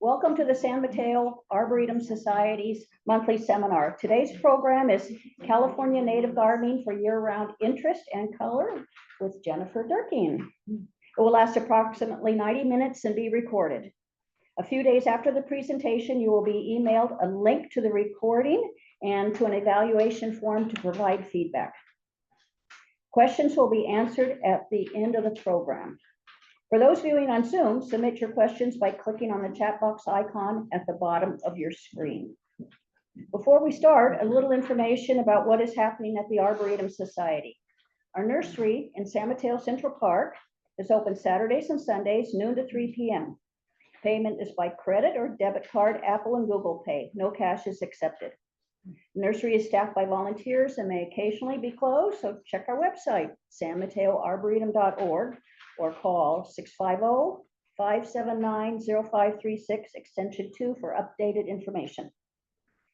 Welcome to the San Mateo Arboretum Society's monthly seminar. Today's program is California Native Gardening for Year-Round Interest and Color with Jennifer Dirking. It will last approximately 90 minutes and be recorded. A few days after the presentation, you will be emailed a link to the recording and to an evaluation form to provide feedback. Questions will be answered at the end of the program. For those viewing on Zoom, submit your questions by clicking on the chat box icon at the bottom of your screen. Before we start, a little information about what is happening at the Arboretum Society. Our nursery in San Mateo Central Park is open Saturdays and Sundays, noon to 3 p.m. Payment is by credit or debit card, Apple and Google Pay. No cash is accepted. The nursery is staffed by volunteers and may occasionally be closed, so check our website, sanmateoarboretum.org, or call 650-579-0536, extension 2 for updated information.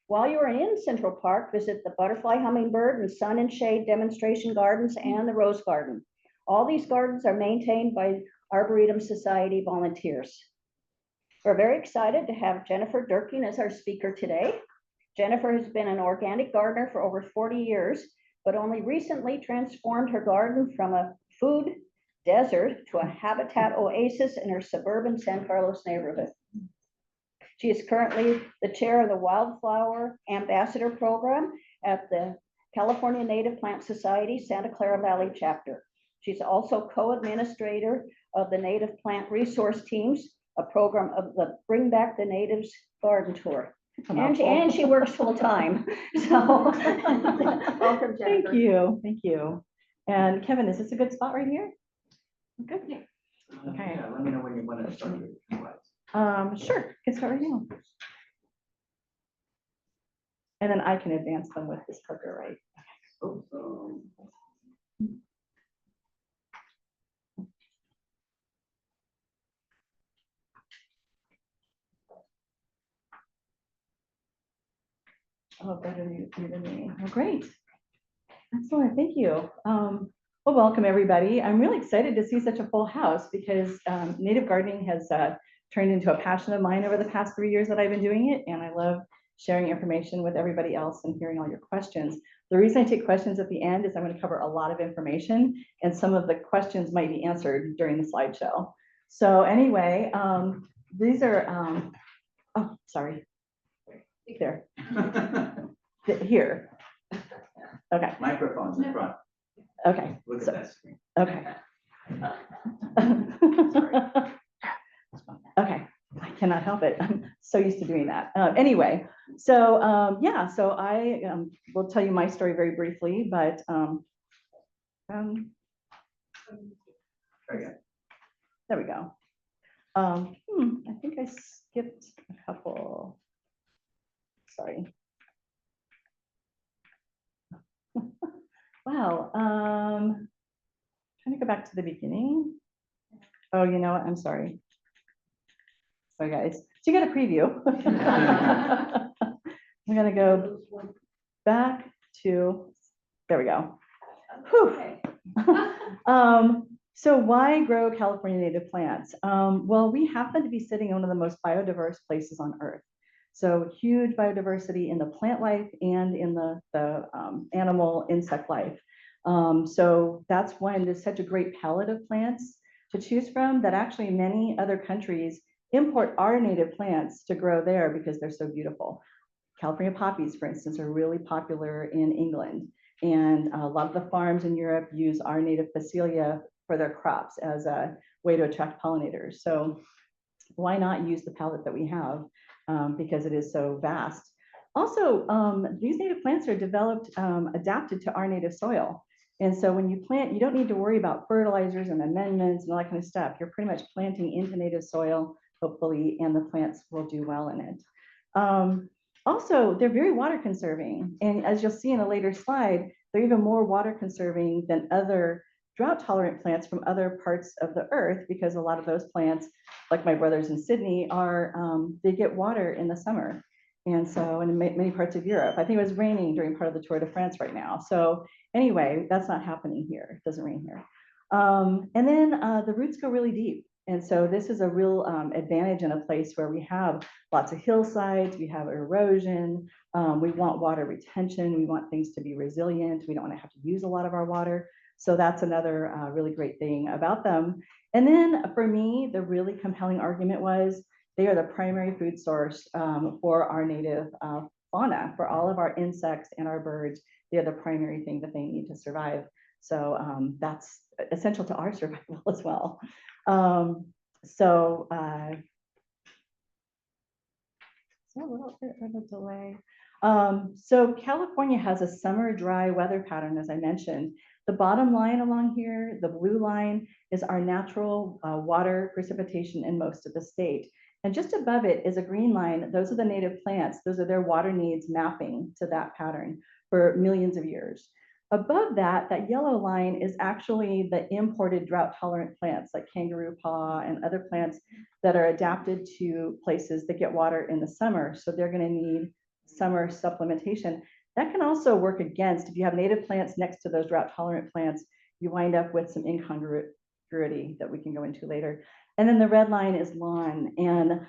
While you are in Central Park, visit the Butterfly, Hummingbird, and Sun and Shade demonstration gardens and the Rose Garden. All these gardens are maintained by Arboretum Society volunteers. We're very excited to have Jennifer Dirking as our speaker today. Jennifer has been an organic gardener for over 40 years, but only recently transformed her garden from a food desert to a habitat oasis in her suburban San Carlos neighborhood. She is currently the chair of the Wildflower Ambassador program at the California Native Plant Society Santa Clara Valley Chapter. She's also co-administrator of the Native Plant Resource Teams, a program of the Bring Back the Natives Garden Tour. And she works full time. So welcome, Jennifer. Thank you. And Kevin, is this a good spot right here? Good. Yeah. Okay. Yeah, let me know when you want to start your slides. Sure, can start right now. And then I can advance them with this clicker, right? Oh, better you than me. Oh, great. Excellent, thank you. Well, welcome everybody. I'm really excited to see such a full house because native gardening has turned into a passion of mine over the past 3 years that I've been doing it, and I love sharing information with everybody else and hearing all your questions. The reason I take questions at the end is I'm going to cover a lot of information, and some of the questions might be answered during the slideshow. So anyway, these are, oh, sorry, there, here. Okay. Microphones in front. Okay. Look at So, that screen. okay. Okay. I cannot help it. I'm so used to doing that. Anyway, so yeah, so I will tell you my story very briefly, but Okay. there we go. I think I skipped a couple. Sorry. Wow. Trying to go back to the beginning. Oh, you know what? I'm sorry. Sorry, guys. So you got a preview. I'm gonna go back to, there we go. Whew. So why grow California native plants? Well, we happen to be sitting in one of the most biodiverse places on Earth. So huge biodiversity in the plant life and in the animal insect life. So that's why there's such a great palette of plants to choose from that actually many other countries import our native plants to grow there because they're so beautiful. California poppies, for instance, are really popular in England. And a lot of the farms in Europe use our native Phacelia for their crops as a way to attract pollinators. So why not use the palette that we have because it is so vast. Also, these native plants are developed, adapted to our native soil. And so when you plant, you don't need to worry about fertilizers and amendments and all that kind of stuff. You're pretty much planting into native soil, hopefully, and the plants will do well in it. Also, they're very water conserving. And as you'll see in a later slide, they're even more water conserving than other drought tolerant plants from other parts of the earth, because a lot of those plants, like my brothers in Sydney, are they get water in the summer. And so in many parts of Europe, I think it was raining during part of the Tour de France right now. So anyway, that's not happening here. It doesn't rain here. And then the roots go really deep. And so this is a real advantage in a place where we have lots of hillsides, we have erosion, we want water retention, we want things to be resilient, we don't want to have to use a lot of our water. So that's another really great thing about them. And then for me, the really compelling argument was they are the primary food source for our native fauna, for all of our insects and our birds. They're the primary thing that they need to survive. So that's essential to our survival as well. So a little bit of a delay. So California has a summer dry weather pattern, as I mentioned. The bottom line along here, the blue line, is our natural water precipitation in most of the state. And just above it is a green line. Those are the native plants. Those are their water needs mapping to that pattern for millions of years. Above that, that yellow line is actually the imported drought-tolerant plants like kangaroo paw and other plants that are adapted to places that get water in the summer. So they're going to need summer supplementation. That can also work against, if you have native plants next to those drought-tolerant plants, you wind up with some incongruity that we can go into later. And then the red line is lawn. And,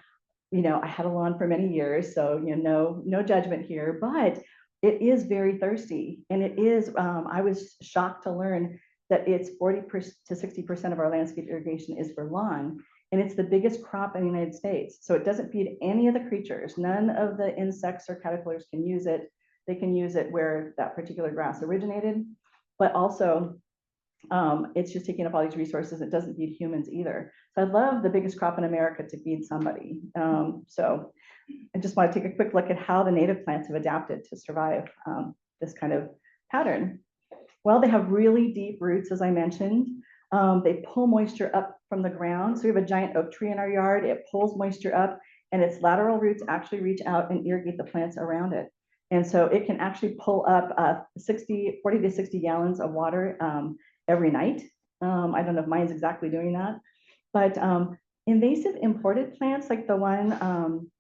you know, I had a lawn for many years, so, you know, no judgment here, but it is very thirsty. And it is, I was shocked to learn that it's 40 to 60% of our landscape irrigation is for lawn. And it's the biggest crop in the United States. So it doesn't feed any of the creatures. None of the insects or caterpillars can use it. They can use it where that particular grass originated, but also it's just taking up all these resources. It doesn't feed humans either. So I love the biggest crop in America to feed somebody. So I just want to take a quick look at how the native plants have adapted to survive this kind of pattern. Well, they have really deep roots, as I mentioned. They pull moisture up from the ground. So we have a giant oak tree in our yard. It pulls moisture up, and its lateral roots actually reach out and irrigate the plants around it. And so it can actually pull up 40 to 60 gallons of water every night. I don't know if mine's exactly doing that, but invasive imported plants like the one,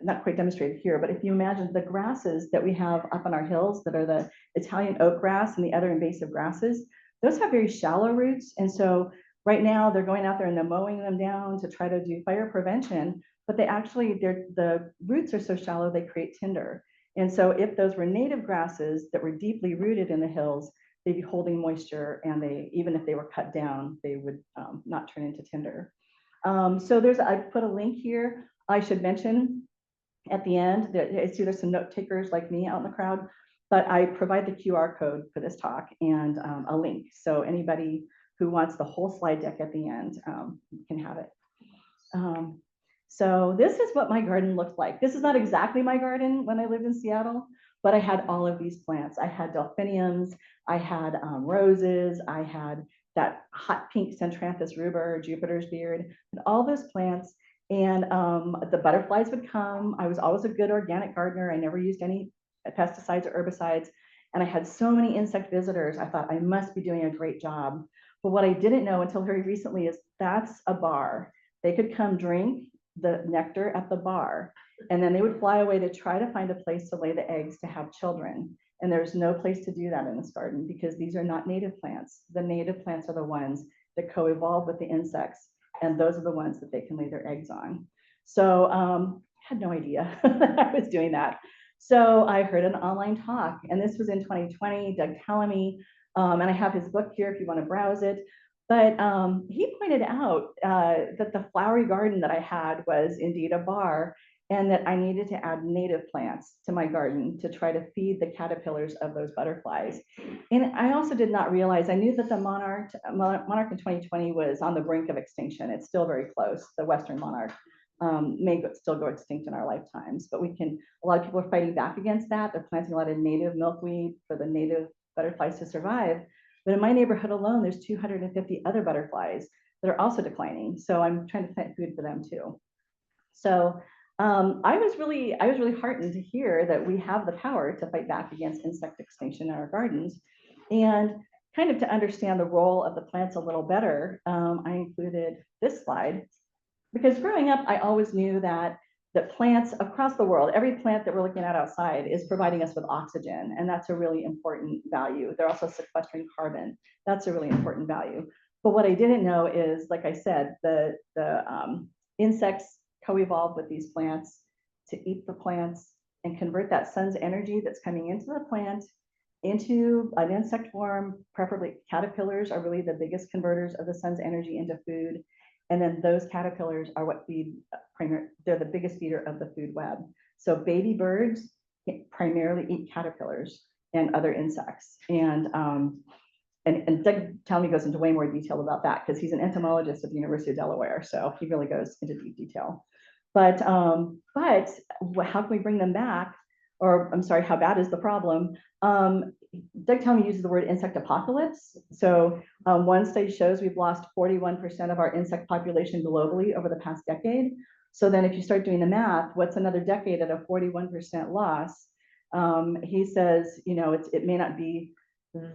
not quite demonstrated here, but if you imagine the grasses that we have up on our hills that are the Italian oak grass and the other invasive grasses, those have very shallow roots. And so right now they're going out there and they're mowing them down to try to do fire prevention, but they actually, the roots are so shallow they create tinder. And so if those were native grasses that were deeply rooted in the hills, they'd be holding moisture, and they, even if they were cut down, they would not turn into tinder. So I put a link here. I should mention at the end that I see there's some note takers like me out in the crowd, but I provide the QR code for this talk and a link. So anybody who wants the whole slide deck at the end can have it. So this is what my garden looked like. This is not exactly my garden when I lived in Seattle, but I had all of these plants. I had delphiniums, I had roses, I had that hot pink Centranthus rubra, Jupiter's beard, and all those plants. And the butterflies would come. I was always a good organic gardener. I never used any pesticides or herbicides. And I had so many insect visitors. I thought I must be doing a great job. But what I didn't know until very recently is that's a bar. They could come drink the nectar at the bar, and then they would fly away to try to find a place to lay the eggs to have children. And there's no place to do that in this garden because these are not native plants. The native plants are the ones that co-evolve with the insects, and those are the ones that they can lay their eggs on. So I had no idea I was doing that. So I heard an online talk, and this was in 2020, Doug Tallamy, and I have his book here if you want to browse it. But he pointed out that the flowery garden that I had was indeed a bar, and that I needed to add native plants to my garden to try to feed the caterpillars of those butterflies. And I also did not realize, I knew that the monarch in 2020 was on the brink of extinction. It's still very close. The Western monarch may still go extinct in our lifetimes, but a lot of people are fighting back against that. They're planting a lot of native milkweed for the native butterflies to survive. But in my neighborhood alone, there's 250 other butterflies that are also declining. So I'm trying to plant food for them too. So I was really heartened to hear that we have the power to fight back against insect extinction in our gardens. And kind of to understand the role of the plants a little better, I included this slide. Because growing up, I always knew that plants across the world, every plant that we're looking at outside is providing us with oxygen, and that's a really important value. They're also sequestering carbon. That's a really important value. But what I didn't know is, like I said, the insects co-evolve with these plants to eat the plants and convert that sun's energy that's coming into the plant into an insect form. Preferably caterpillars are really the biggest converters of the sun's energy into food. And then those caterpillars are what feed, they're the biggest feeder of the food web. So baby birds primarily eat caterpillars and other insects. And Doug Talmy goes into way more detail about that because he's an entomologist at the University of Delaware. So he really goes into deep detail. But how can we bring them back? Or I'm sorry, how bad is the problem? Doug Talmy uses the word insect apocalypse. So one study shows we've lost 41% of our insect population globally over the past decade. So then if you start doing the math, what's another decade at a 41% loss? He says, you know, it may not be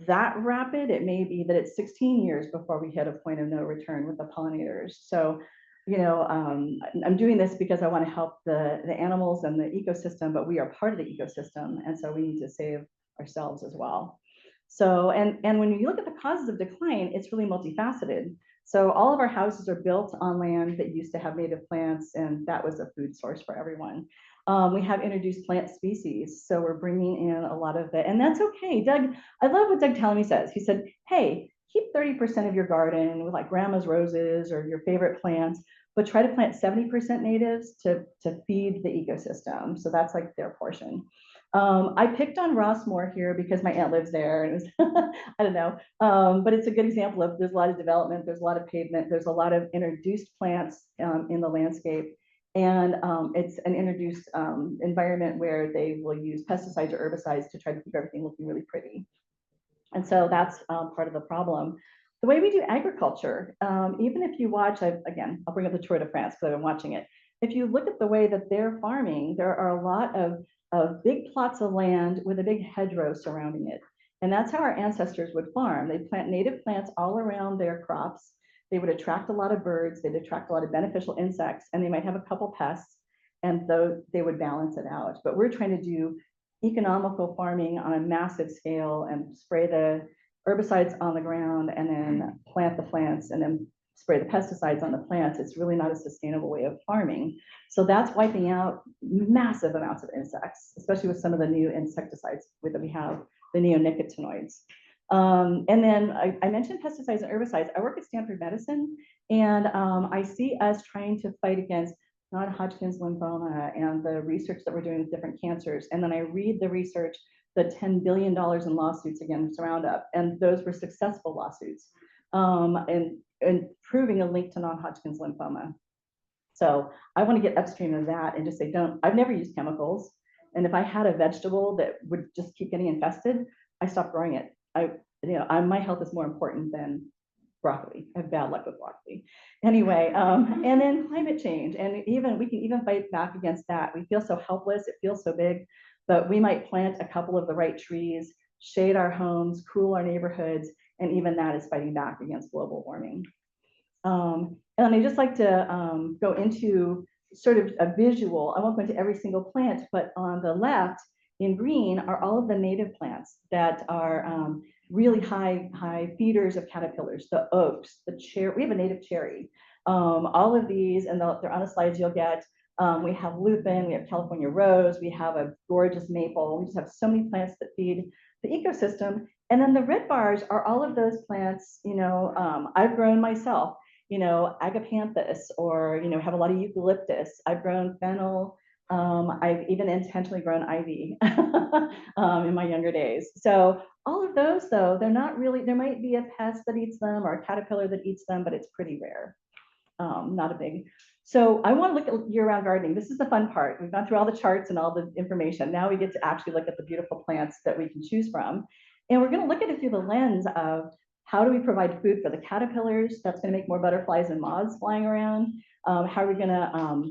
that rapid. It may be that it's 16 years before we hit a point of no return with the pollinators. So, you know, I'm doing this because I want to help the animals and the ecosystem, but we are part of the ecosystem. And so we need to save ourselves as well. So, and when you look at the causes of decline, it's really multifaceted. So all of our houses are built on land that used to have native plants, and that was a food source for everyone. We have introduced plant species, so we're bringing in a lot of it, and that's okay. Doug, I love what Doug Talmy says. He said, hey, keep 30% of your garden with like grandma's roses or your favorite plants, but try to plant 70% natives to feed the ecosystem. So that's like their portion. I picked on Rossmore here because my aunt lives there, and it was, I don't know, but it's a good example of there's a lot of development, there's a lot of pavement, there's a lot of introduced plants in the landscape. And it's an introduced environment where they will use pesticides or herbicides to try to keep everything looking really pretty. And so that's part of the problem. The way we do agriculture, even if you watch, again, I'll bring up the Tour de France because I've been watching it. If you look at the way that they're farming, there are a lot of big plots of land with a big hedgerow surrounding it. And that's how our ancestors would farm. They plant native plants all around their crops. They would attract a lot of birds, they'd attract a lot of beneficial insects, and they might have a couple pests, and though they would balance it out. But we're trying to do economical farming on a massive scale and spray the herbicides on the ground and then plant the plants and then spray the pesticides on the plants. It's really not a sustainable way of farming. So that's wiping out massive amounts of insects, especially with some of the new insecticides that we have, the neonicotinoids. And then I mentioned pesticides and herbicides. I work at Stanford Medicine, and I see us trying to fight against non-Hodgkin's lymphoma and the research that we're doing with different cancers. And then I read the research, the $10 billion in lawsuits against Roundup, and those were successful lawsuits, and proving a link to non-Hodgkin's lymphoma. So I want to get upstream of that and just say, I've never used chemicals. And if I had a vegetable that would just keep getting infested, I stopped growing it. My health is more important than broccoli. I have bad luck with broccoli. Anyway, and then climate change. And we can even fight back against that. We feel so helpless. It feels so big, but we might plant a couple of the right trees, shade our homes, cool our neighborhoods, and even that is fighting back against global warming. And I just like to go into sort of a visual. I won't go into every single plant, but on the left in green are all of the native plants that are really high feeders of caterpillars, the oaks, the cherry. We have a native cherry. All of these, and they're on the slides you'll get. We have lupin, we have California rose, we have a gorgeous maple. We just have so many plants that feed the ecosystem. And then the red bars are all of those plants, I've grown myself, agapanthus, or, have a lot of eucalyptus. I've grown fennel. I've even intentionally grown ivy in my younger days. So all of those, though, they're not really, there might be a pest that eats them or a caterpillar that eats them, but it's pretty rare. Not a big. So I want to look at year-round gardening. This is the fun part. We've gone through all the charts and all the information. Now we get to actually look at the beautiful plants that we can choose from. And we're going to look at it through the lens of how do we provide food for the caterpillars? That's going to make more butterflies and moths flying around. How are we going to,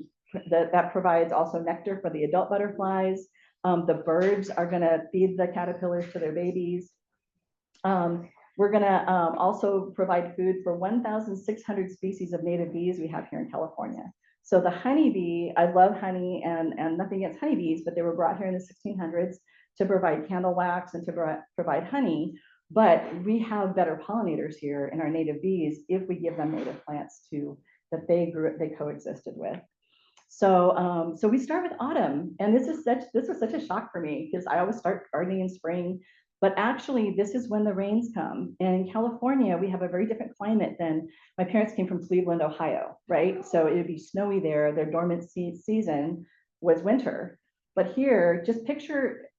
that provides also nectar for the adult butterflies. The birds are going to feed the caterpillars to their babies. We're going to also provide food for 1,600 species of native bees we have here in California. So the honeybee, I love honey and nothing against honeybees, but they were brought here in the 1600s to provide candle wax and to provide honey. But we have better pollinators here in our native bees if we give them native plants too that they coexisted with. So so we start with autumn, and this was such a shock for me because I always start gardening in spring, but actually this is when the rains come. And in California, we have a very different climate than my parents came from Cleveland, Ohio, right? So it would be snowy there. Their dormant season was winter, but here, just picture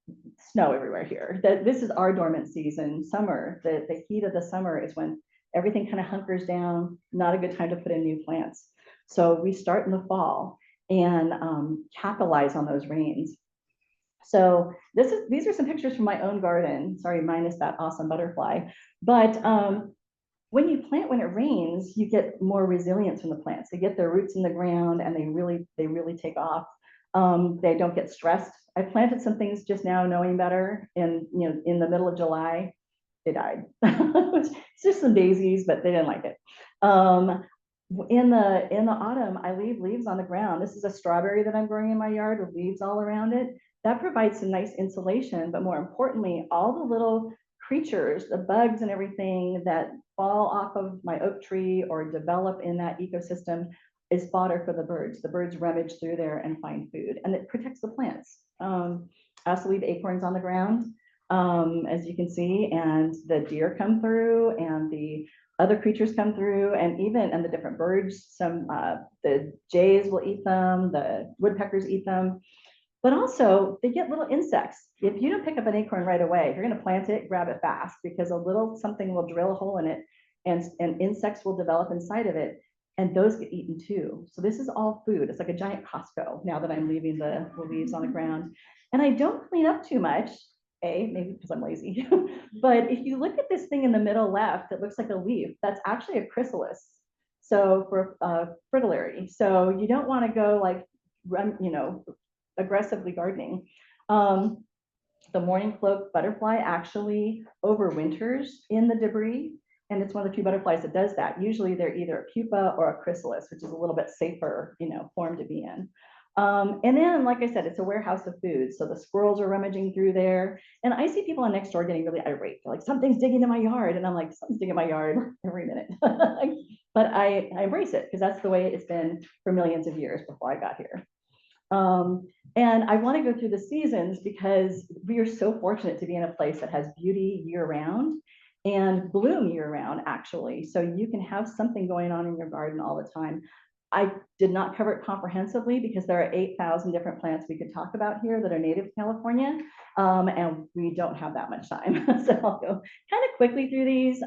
snow everywhere here. That this is our dormant season, summer. The heat of the summer is when everything kind of hunkers down. Not a good time to put in new plants. So we start in the fall and capitalize on those rains. So these are some pictures from my own garden. Sorry, minus that awesome butterfly. But when you plant when it rains, you get more resilience from the plants. They get their roots in the ground and they really take off. They don't get stressed. I planted some things just now, knowing better, and in the middle of July, they died. It's just some daisies, but they didn't like it. In the autumn, I leave leaves on the ground. This is a strawberry that I'm growing in my yard with leaves all around it. That provides some nice insulation, but more importantly, all the little creatures, the bugs and everything that fall off of my oak tree or develop in that ecosystem is fodder for the birds. The birds rummage through there and find food, and it protects the plants. I also leave acorns on the ground, as you can see, and the deer come through, and the other creatures come through, and the different birds. The jays will eat them, the woodpeckers eat them, but also they get little insects. If you don't pick up an acorn right away, if you're going to plant it, grab it fast, because a little something will drill a hole in it, and insects will develop inside of it, and those get eaten too. So this is all food. It's like a giant Costco now that I'm leaving the leaves on the ground. And I don't clean up too much, maybe because I'm lazy. But if you look at this thing in the middle left, it looks like a leaf. That's actually a chrysalis. So for fritillary. So you don't want to go like aggressively gardening. The morning cloak butterfly actually overwinters in the debris, and it's one of the few butterflies that does that. Usually they're either a pupa or a chrysalis, which is a little bit safer, form to be in. And then, like I said, it's a warehouse of food. So the squirrels are rummaging through there. And I see people on next door getting really irate. They're like, something's digging in my yard. And I'm like, something's digging in my yard every minute. But I embrace it because that's the way it's been for millions of years before I got here. And I want to go through the seasons because we are so fortunate to be in a place that has beauty year round and bloom year round, actually. So you can have something going on in your garden all the time. I did not cover it comprehensively because there are 8,000 different plants we could talk about here that are native to California, and we don't have that much time. So I'll go kind of quickly through these.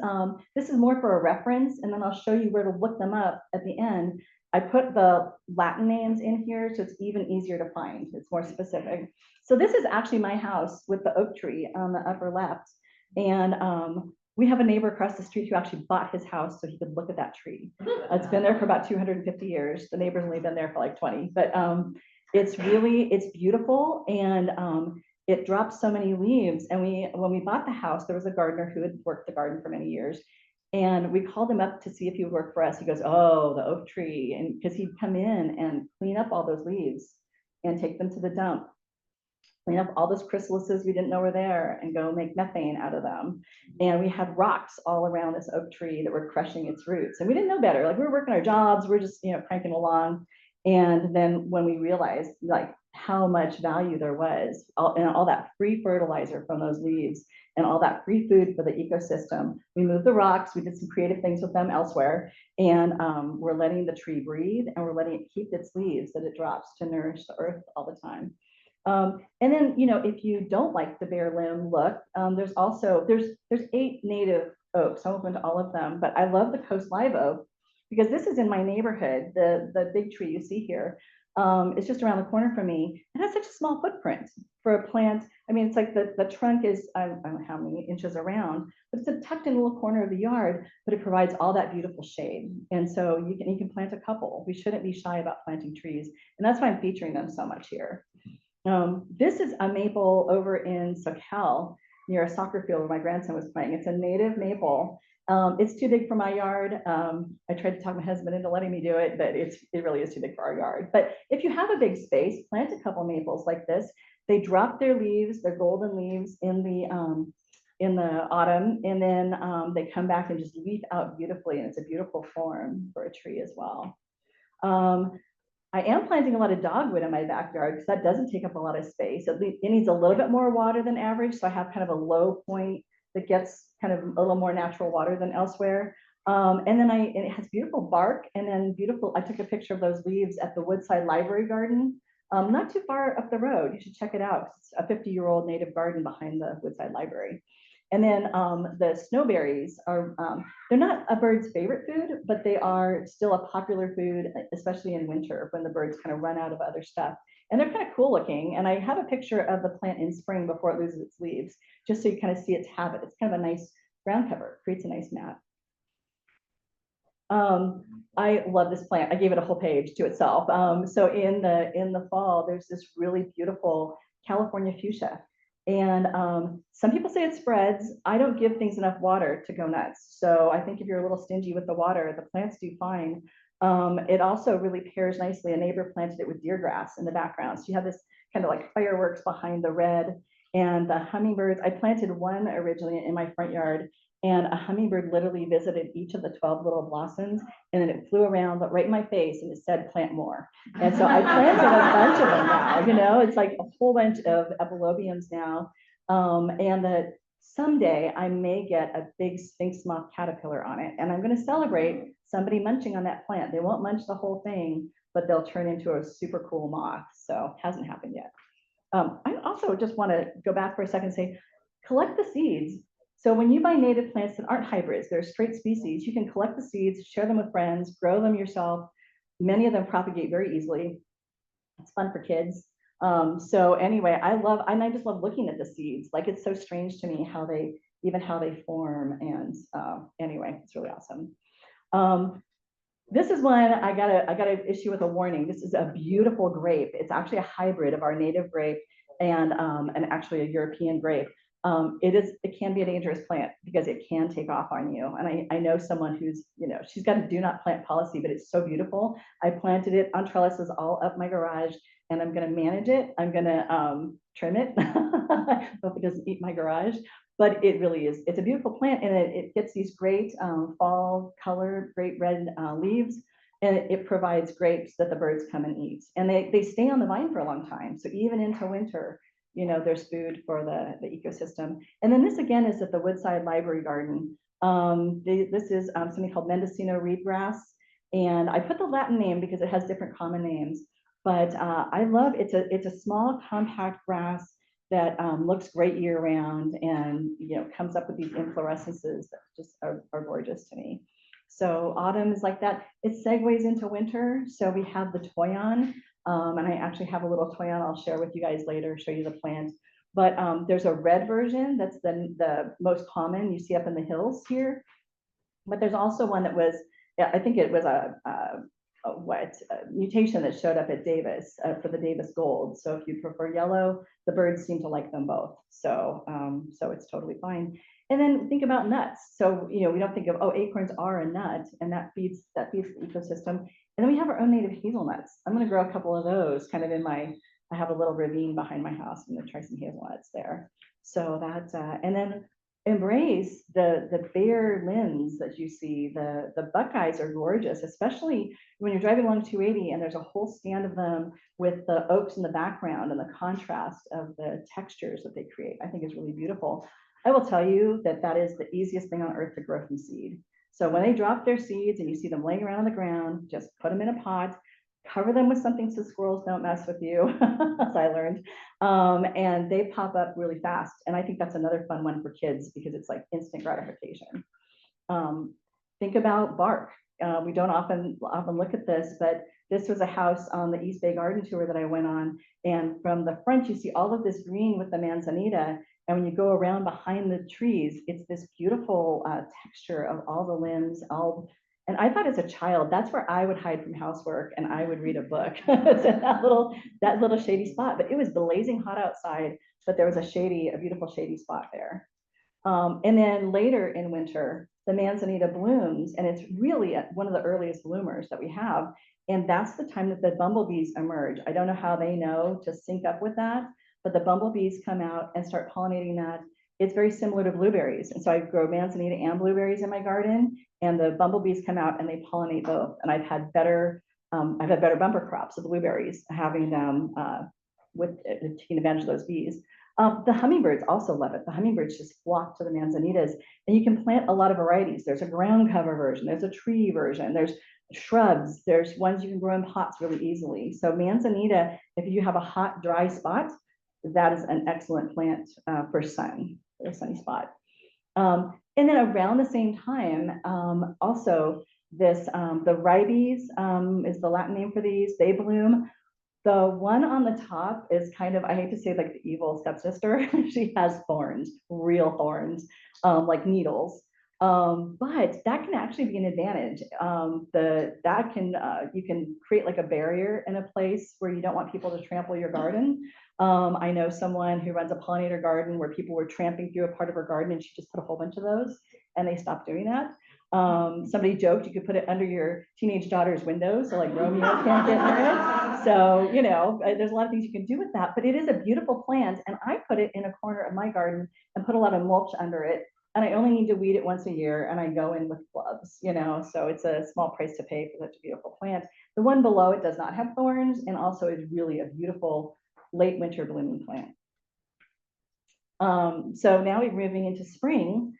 This is more for a reference, and then I'll show you where to look them up at the end. I put the Latin names in here, so it's even easier to find. It's more specific. So this is actually my house with the oak tree on the upper left. And we have a neighbor across the street who actually bought his house so he could look at that tree. It's been there for about 250 years. The neighbor's only been there for like 20, but it's beautiful, and it drops so many leaves. And when we bought the house, there was a gardener who had worked the garden for many years. And we called him up to see if he would work for us. He goes, oh, the oak tree. And because he'd come in and clean up all those leaves and take them to the dump, clean up all those chrysalises we didn't know were there and go make methane out of them. And we had rocks all around this oak tree that were crushing its roots. And we didn't know better. Like, we were working our jobs, we're just, cranking along. And then when we realized like how much value there was, all that free fertilizer from those leaves and all that free food for the ecosystem, we moved the rocks, we did some creative things with them elsewhere, and we're letting the tree breathe, and we're letting it keep its leaves that it drops to nourish the earth all the time. And then, if you don't like the bare limb look, there's 8 native oaks. I won't go into all of them, but I love the coast live oak because this is in my neighborhood. The big tree you see here, it's just around the corner from me. It has such a small footprint for a plant. I mean, it's like the trunk is, I don't know how many inches around, but it's a tucked in little corner of the yard, but it provides all that beautiful shade. And so you can plant a couple. We shouldn't be shy about planting trees. And that's why I'm featuring them so much here. This is a maple over in SoCal near a soccer field where my grandson was playing. It's a native maple. It's too big for my yard. I tried to talk my husband into letting me do it, but it really is too big for our yard. But if you have a big space, plant a couple maples like this. They drop their leaves, their golden leaves, in in the autumn, and then they come back and just leaf out beautifully, and it's a beautiful form for a tree as well. I am planting a lot of dogwood in my backyard because that doesn't take up a lot of space. It needs a little bit more water than average, so I have kind of a low point that gets kind of a little more natural water than elsewhere. And then it has beautiful bark, and then beautiful, I took a picture of those leaves at the Woodside Library Garden, not too far up the road. You should check it out. It's a 50-year-old native garden behind the Woodside Library. And then the snowberries are, they're not a bird's favorite food, but they are still a popular food, especially in winter when the birds kind of run out of other stuff. And they're kind of cool looking. And I have a picture of the plant in spring before it loses its leaves, just so you kind of see its habit. It's kind of a nice ground cover, creates a nice mat. I love this plant. I gave it a whole page to itself. So in the fall, there's this really beautiful California fuchsia. And some people say it spreads. I don't give things enough water to go nuts. So I think if you're a little stingy with the water, the plants do fine. It also really pairs nicely. A neighbor planted it with deer grass in the background. So you have this kind of like fireworks behind the red, and the hummingbirds. I planted one originally in my front yard, and a hummingbird literally visited each of the 12 little blossoms, and then it flew around right in my face and it said, plant more. And so I planted a bunch of them now, you know, it's like a whole bunch of epilobiums now. And that someday I may get a big sphinx moth caterpillar on it, and I'm going to celebrate somebody munching on that plant. They won't munch the whole thing, but they'll turn into a super cool moth. So hasn't happened yet. I also just want to go back for a second and say, collect the seeds. So when you buy native plants that aren't hybrids, they're straight species, you can collect the seeds, share them with friends, grow them yourself. Many of them propagate very easily. It's fun for kids. So anyway, I just love looking at the seeds. Like, it's so strange to me how they form. And anyway, it's really awesome. This is one I gotta issue with a warning. This is a beautiful grape. It's actually a hybrid of our native grape and actually a European grape. It can be a dangerous plant because it can take off on you. And I know someone who's, you know, she's got a do not plant policy, but it's so beautiful. I planted it on trellises all up my garage, and I'm going to manage it. I'm going to trim it. Hope it doesn't eat my garage, but it really is. It's a beautiful plant, and it gets these great fall colored, great red leaves. And it provides grapes that the birds come and eat. And they stay on the vine for a long time. So even into winter, you know, there's food for the ecosystem. And then this again is at the Woodside Library Garden. This is something called Mendocino reedgrass. And I put the Latin name because it has different common names. But I love, it's a small compact grass that looks great year round, and, you know, comes up with these inflorescences that just are gorgeous to me. So autumn is like that. It segues into winter. So we have the toyon. And I actually have a little toyon I'll share with you guys later, show you the plant. But there's a red version that's the most common you see up in the hills here. But there's also one that was, I think it was a mutation that showed up at Davis for the Davis Gold. So if you prefer yellow, the birds seem to like them both. So it's totally fine. And then think about nuts. So, you know, we don't think of, oh, acorns are a nut, and that feeds the ecosystem. And then we have our own native hazelnuts. I'm going to grow a couple of those kind of I have a little ravine behind my house. I'm going to try some hazelnuts there. So that's, and then embrace the bare limbs that you see. The buckeyes are gorgeous, especially when you're driving along 280 and there's a whole stand of them with the oaks in the background, and the contrast of the textures that they create, I think is really beautiful. I will tell you that is the easiest thing on earth to grow from seed. So when they drop their seeds and you see them laying around on the ground, just put them in a pot, cover them with something so squirrels don't mess with you, as I learned, and they pop up really fast. And I think that's another fun one for kids because it's like instant gratification. Think about bark. We don't often look at this, but this was a house on the East Bay Garden Tour that I went on. And from the front, you see all of this green with the manzanita. And when you go around behind the trees, it's this beautiful texture of all the limbs. And I thought as a child, that's where I would hide from housework and I would read a book. It's in that little shady spot. But it was blazing hot outside, but there was a beautiful shady spot there. And then later in winter, the manzanita blooms, and it's really one of the earliest bloomers that we have. And that's the time that the bumblebees emerge. I don't know how they know to sync up with that, but the bumblebees come out and start pollinating that. it's very similar to blueberries. And so I grow manzanita and blueberries in my garden, and the bumblebees come out and they pollinate both. And I've had better bumper crops of blueberries, having them taking advantage of those bees. The hummingbirds also love it. The hummingbirds just flock to the manzanitas, and you can plant a lot of varieties. There's a ground cover version, there's a tree version, there's shrubs, there's ones you can grow in pots really easily. So manzanita, if you have a hot, dry spot, that is an excellent plant for a sunny spot. And then around the same time, also the ribes is the Latin name for these. They bloom. The one on the top is kind of, I hate to say like the evil stepsister. She has thorns, real thorns, like needles. But that can actually be an advantage. You can create like a barrier in a place where you don't want people to trample your garden. I know someone who runs a pollinator garden where people were tramping through a part of her garden, and she just put a whole bunch of those, and they stopped doing that. Somebody joked you could put it under your teenage daughter's window, so like Romeo can't get near it. So, you know, there's a lot of things you can do with that, but it is a beautiful plant. And I put it in a corner of my garden and put a lot of mulch under it. And I only need to weed it once a year, and I go in with gloves, you know, so it's a small price to pay for such a beautiful plant. The one below it does not have thorns, and also is really a beautiful late winter blooming plant. So now we're moving into spring.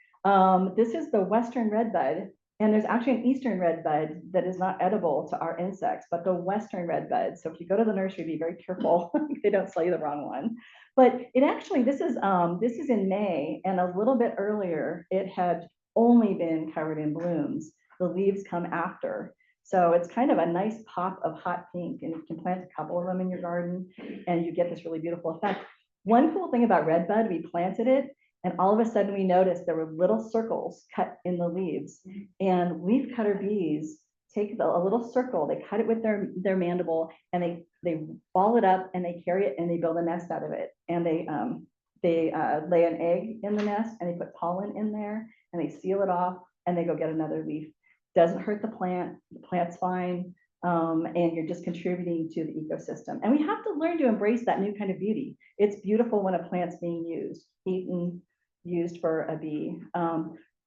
This is the Western redbud, and there's actually an Eastern redbud that is not edible to our insects, but the Western redbud. So if you go to the nursery, be very careful they don't sell you the wrong one. But it actually, this is in May, and a little bit earlier, it had only been covered in blooms. The leaves come after. So it's kind of a nice pop of hot pink, and you can plant a couple of them in your garden, and you get this really beautiful effect. One cool thing about redbud, we planted it, and all of a sudden we noticed there were little circles cut in the leaves, and leaf cutter bees take a little circle, they cut it with their mandible, and they ball it up, and they carry it, and they build a nest out of it. And they lay an egg in the nest, and they put pollen in there, and they seal it off, and they go get another leaf. Doesn't hurt the plant's fine, and you're just contributing to the ecosystem. And we have to learn to embrace that new kind of beauty. It's beautiful when a plant's being eaten, used for a bee.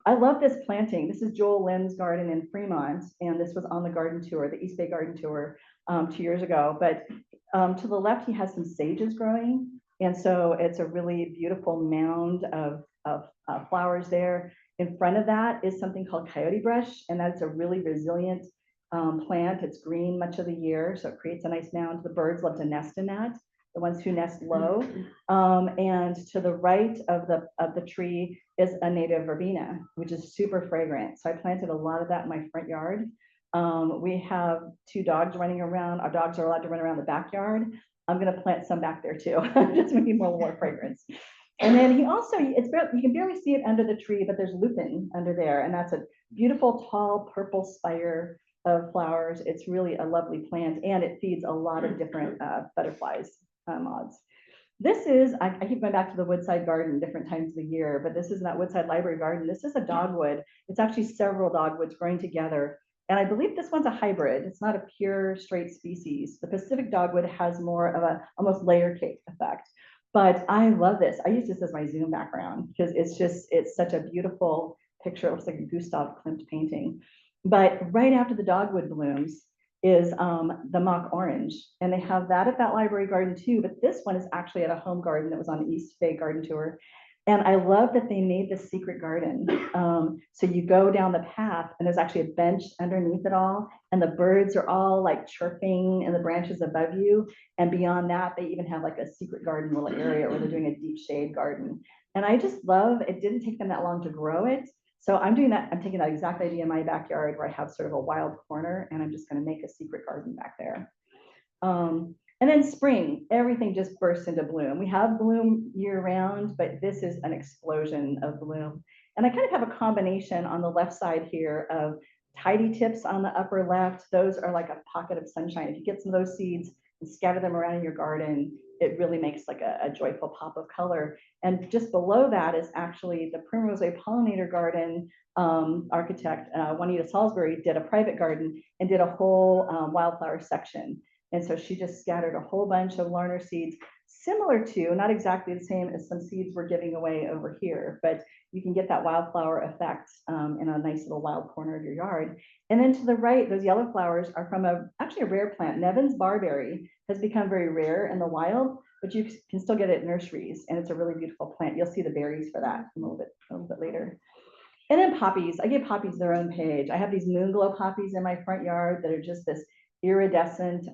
I love this planting. This is Joel Lynn's garden in Fremont, and this was on the garden tour, the East Bay garden tour 2 years ago. But to the left, he has some sages growing, and so it's a really beautiful mound of flowers there. In front of that is something called coyote brush, and that's a really resilient plant. It's green much of the year, so it creates a nice mound. The birds love to nest in that, the ones who nest low. And to the right of the tree is a native verbena, which is super fragrant. So I planted a lot of that in my front yard. We have 2 dogs running around. Our dogs are allowed to run around the backyard. I'm going to plant some back there too, just making more fragrance. And then he also, you can barely see it under the tree, but there's lupin under there, and that's a beautiful tall purple spire of flowers. It's really a lovely plant, and it feeds a lot of different butterflies, moths. This is, I keep going back to the Woodside Garden different times of the year, but this is that Woodside Library Garden. This is a dogwood. It's actually several dogwoods growing together. And I believe this one's a hybrid. It's not a pure straight species. The Pacific dogwood has more of a almost layer cake effect. But I love this. I use this as my Zoom background because it's such a beautiful picture. It looks like a Gustav Klimt painting. But right after the dogwood blooms is the mock orange. And they have that at that library garden too. But this one is actually at a home garden that was on the East Bay garden tour. And I love that they made this secret garden. So you go down the path, and there's actually a bench underneath it all, and the birds are all like chirping in the branches above you. And beyond that, they even have like a secret garden little area where they're doing a deep shade garden. And I just love, it didn't take them that long to grow it. So I'm doing that. I'm taking that exact idea in my backyard where I have sort of a wild corner, and I'm just going to make a secret garden back there. And then spring, everything just bursts into bloom. We have bloom year round, but this is an explosion of bloom. And I kind of have a combination on the left side here of tidy tips on the upper left. Those are like a pocket of sunshine. If you get some of those seeds and scatter them around in your garden, it really makes like a joyful pop of color. And just below that is actually the Primrose Way Pollinator Garden. Architect Juanita Salisbury did a private garden and did a whole wildflower section. And so she just scattered a whole bunch of Larner seeds, similar to, not exactly the same as some seeds we're giving away over here, but you can get that wildflower effect in a nice little wild corner of your yard. And then to the right, those yellow flowers are from actually a rare plant. Nevins barberry has become very rare in the wild, but you can still get it at nurseries, and it's a really beautiful plant. You'll see the berries for that a little bit later. And then poppies. I gave poppies their own page. I have these moonglow poppies in my front yard that are just this iridescent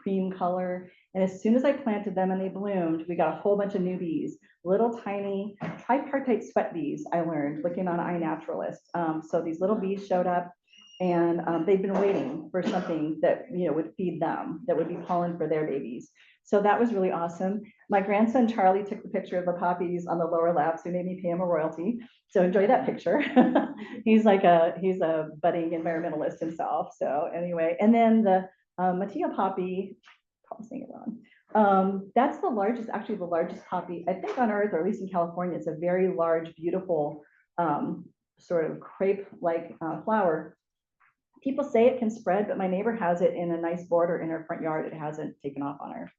cream color. And as soon as I planted them and they bloomed, we got a whole bunch of newbies, little tiny tripartite sweat bees, I learned, looking on iNaturalist. So these little bees showed up, and they've been waiting for something that would feed them, that would be pollen for their babies. So that was really awesome. My grandson Charlie took the picture of the poppies on the lower left, so he made me pay him a royalty. So enjoy that picture. he's a budding environmentalist himself. So anyway, and then the Mateo poppy, probably saying it wrong. That's actually the largest poppy, I think, on earth, or at least in California. It's a very large, beautiful, sort of crepe-like flower. People say it can spread, but my neighbor has it in a nice border in her front yard. It hasn't taken off on her.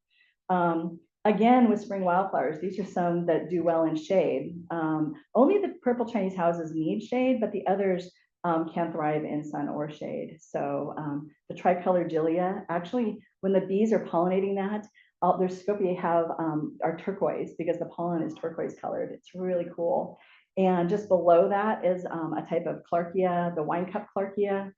Again, with spring wildflowers, these are some that do well in shade. Only the purple Chinese houses need shade, but the others can thrive in sun or shade. So the tricolor Gilia, actually, when the bees are pollinating that, their scopiae are turquoise because the pollen is turquoise colored. It's really cool. And just below that is a type of Clarkia, the wine cup Clarkia.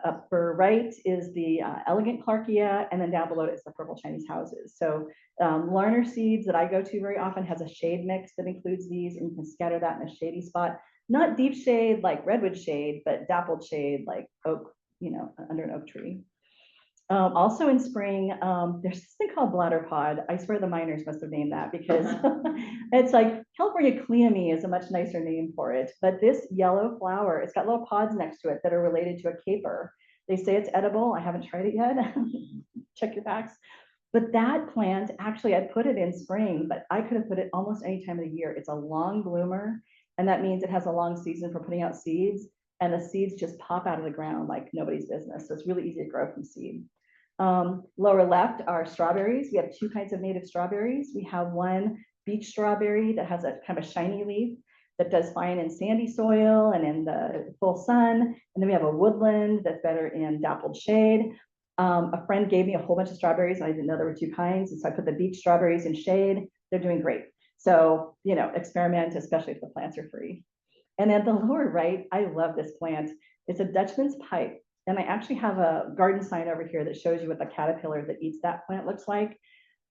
Upper right is the elegant Clarkia, and then down below it is the purple Chinese houses. So Larner seeds that I go to very often has a shade mix that includes these, and you can scatter that in a shady spot. Not deep shade like redwood shade, but dappled shade like oak, under an oak tree. Also in spring, there's this thing called bladder pod. I swear the miners must have named that because it's like California cleome is a much nicer name for it. But this yellow flower, it's got little pods next to it that are related to a caper. They say it's edible. I haven't tried it yet. Check your facts. But that plant, actually, I put it in spring, but I could have put it almost any time of the year. It's a long bloomer, and that means it has a long season for putting out seeds, and the seeds just pop out of the ground like nobody's business. So it's really easy to grow from seed. Lower left are strawberries. We have two kinds of native strawberries. We have one beach strawberry that has a kind of a shiny leaf that does fine in sandy soil and in the full sun. And then we have a woodland that's better in dappled shade. A friend gave me a whole bunch of strawberries, and I didn't know there were two kinds. And so I put the beach strawberries in shade. They're doing great. So, experiment, especially if the plants are free. And at the lower right, I love this plant. It's a Dutchman's pipe. And I actually have a garden sign over here that shows you what the caterpillar that eats that plant looks like.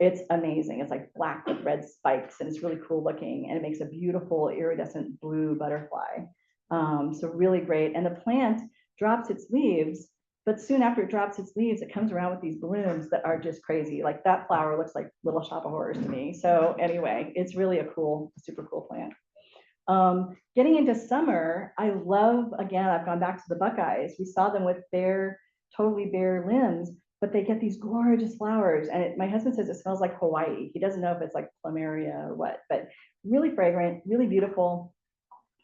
It's amazing. It's like black with red spikes, and it's really cool looking, and it makes a beautiful iridescent blue butterfly. So really great. And the plant drops its leaves, but soon after it drops its leaves, it comes around with these blooms that are just crazy. Like that flower looks like Little Shop of Horrors to me. So anyway, it's really a super cool plant. Getting into summer, I love, again, I've gone back to the buckeyes. We saw them with totally bare limbs, but they get these gorgeous flowers. And my husband says it smells like Hawaii. He doesn't know if it's like plumeria or what, but really fragrant, really beautiful.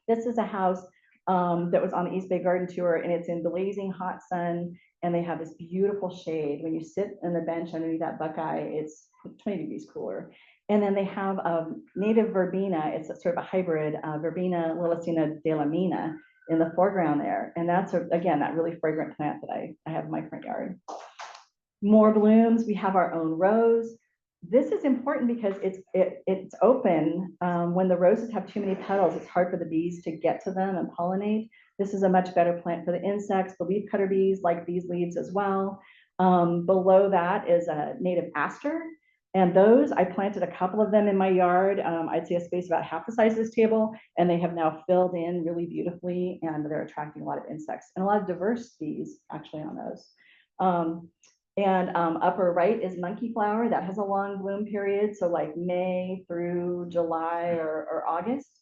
This is a house that was on the East Bay Garden Tour, and it's in blazing hot sun, and they have this beautiful shade. When you sit on the bench underneath that buckeye, it's 20 degrees cooler. And then they have a native verbena. It's a sort of a hybrid verbena lilacina de la mina in the foreground there. And that's, again, that really fragrant plant that I have in my front yard. More blooms. We have our own rose. This is important because it's open. When the roses have too many petals, it's hard for the bees to get to them and pollinate. This is a much better plant for the insects. The leafcutter bees like these leaves as well. Below that is a native aster. And those, I planted a couple of them in my yard. I'd say a space about half the size of this table, and they have now filled in really beautifully, and they're attracting a lot of insects and a lot of diverse bees actually on those. Upper right is monkey flower. That has a long bloom period, so like May through July or August.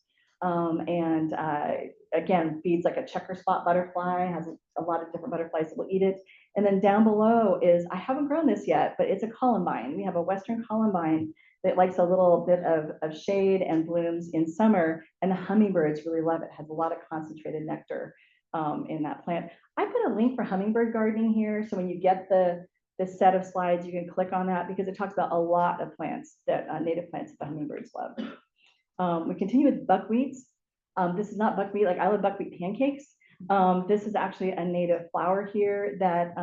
Again, feeds like a checker spot butterfly, has a lot of different butterflies that will eat it. And then down below is, I haven't grown this yet, but it's a columbine. We have a Western columbine that likes a little bit of shade and blooms in summer, and the hummingbirds really love it. It has a lot of concentrated nectar in that plant. I put a link for hummingbird gardening here, so when you get the this set of slides, you can click on that because it talks about a lot of plants that native plants that the hummingbirds love. We continue with buckwheats. This is not buckwheat, like I love buckwheat pancakes. This is actually a native flower here that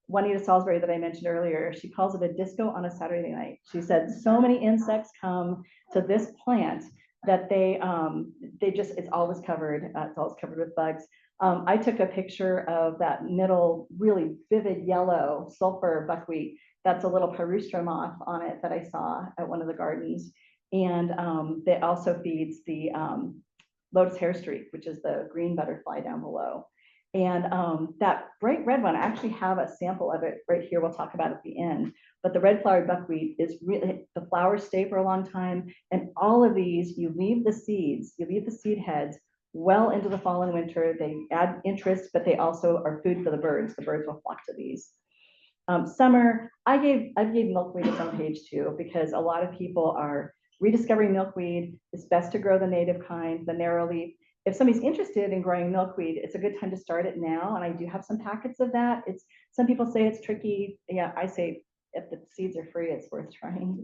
Juanita Salisbury that I mentioned earlier, she calls it a disco on a Saturday night. She said so many insects come to this plant that it's always covered. It's always covered with bugs. I took a picture of that middle, really vivid yellow sulfur buckwheat. That's a little parustra moth on it that I saw at one of the gardens. And that also feeds the lotus hair streak, which is the green butterfly down below. And that bright red one, I actually have a sample of it right here. We'll talk about at the end. But the red flowered buckwheat is really, the flowers stay for a long time. And all of these, you leave the seeds, you leave the seed heads well into the fall and winter. They add interest, but they also are food for the birds. The birds will flock to these. Summer, I gave milkweed its own page too, because a lot of people are rediscovering milkweed. It's best to grow the native kind, the narrow leaf. If somebody's interested in growing milkweed, it's a good time to start it now. And I do have some packets of that. Some people say it's tricky. Yeah, I say if the seeds are free, it's worth trying.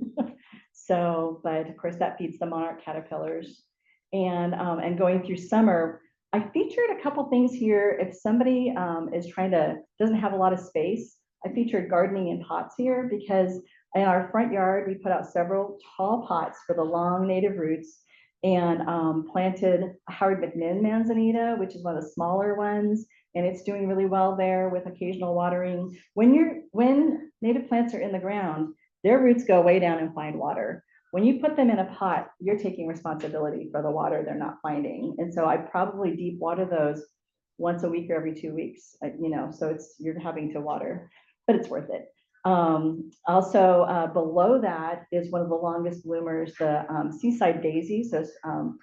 So, but of course that feeds the monarch caterpillars. And going through summer, I featured a couple things here. If somebody doesn't have a lot of space, I featured gardening in pots here because in our front yard, we put out several tall pots for the long native roots and planted Howard McMinn manzanita, which is one of the smaller ones, and it's doing really well there with occasional watering. When native plants are in the ground, their roots go way down and find water. When you put them in a pot, you're taking responsibility for the water they're not finding. And so I probably deep water those once a week or every 2 weeks, so you're having to water, but it's worth it. Also below that is one of the longest bloomers, the seaside daisies, those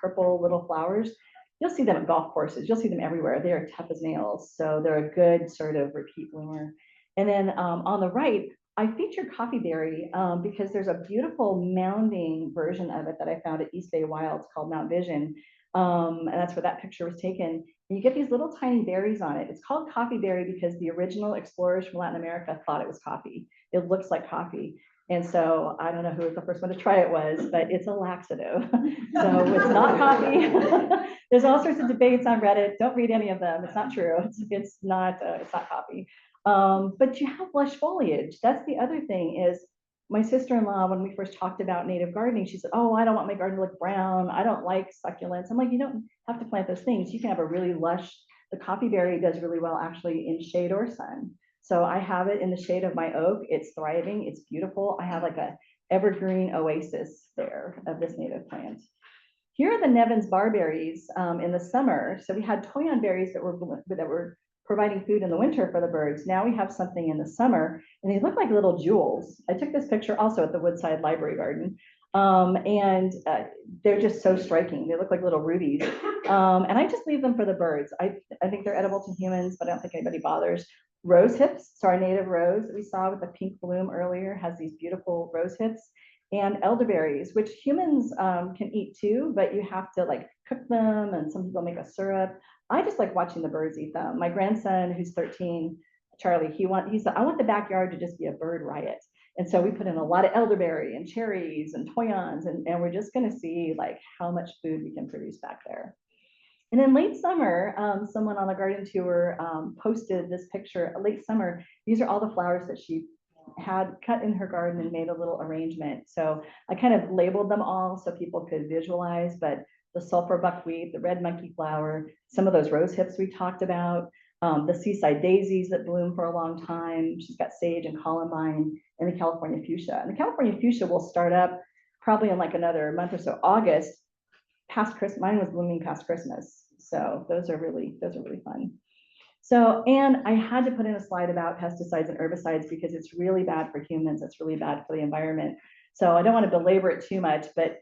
purple little flowers. You'll see them at golf courses. You'll see them everywhere. They are tough as nails. So they're a good sort of repeat bloomer. And then on the right, I featured coffeeberry because there's a beautiful mounding version of it that I found at East Bay Wilds called Mount Vision. And that's where that picture was taken. And you get these little tiny berries on it. It's called coffeeberry because the original explorers from Latin America thought it was coffee. It looks like coffee. And so I don't know who the first one to try it was, but it's a laxative. So it's not coffee. There's all sorts of debates on Reddit. Don't read any of them. It's not true. It's not coffee. But you have lush foliage. That's the other thing is my sister-in-law, when we first talked about native gardening, she said, oh, I don't want my garden to look brown. I don't like succulents. I'm like, you don't have to plant those things. You can have a really lush, the coffeeberry does really well actually in shade or sun. So I have it in the shade of my oak. It's thriving. It's beautiful. I have like a evergreen oasis there of this native plant. Here are the Nevins barberries in the summer. So we had toyon berries that were providing food in the winter for the birds. Now we have something in the summer, and they look like little jewels. I took this picture also at the Woodside Library Garden, and they're just so striking. They look like little rubies, and I just leave them for the birds. I think they're edible to humans, but I don't think anybody bothers. Rose hips, so our native rose that we saw with the pink bloom earlier has these beautiful rose hips, and elderberries, which humans can eat too, but you have to like cook them, and some people make a syrup. I just like watching the birds eat them. My grandson, who's 13, Charlie, he said, I want the backyard to just be a bird riot. And so we put in a lot of elderberry and cherries and toyons, and we're just going to see like how much food we can produce back there. And then late summer, someone on the garden tour posted this picture. Late summer, these are all the flowers that she had cut in her garden and made a little arrangement. So I kind of labeled them all so people could visualize, but the sulfur buckwheat, the red monkey flower, some of those rose hips we talked about, the seaside daisies that bloom for a long time. She's got sage and columbine, and the California fuchsia. And the California fuchsia will start up probably in like another month or so, August, past Christmas. Mine was blooming past Christmas. So those are really fun. So, and I had to put in a slide about pesticides and herbicides because it's really bad for humans. It's really bad for the environment. So I don't want to belabor it too much, but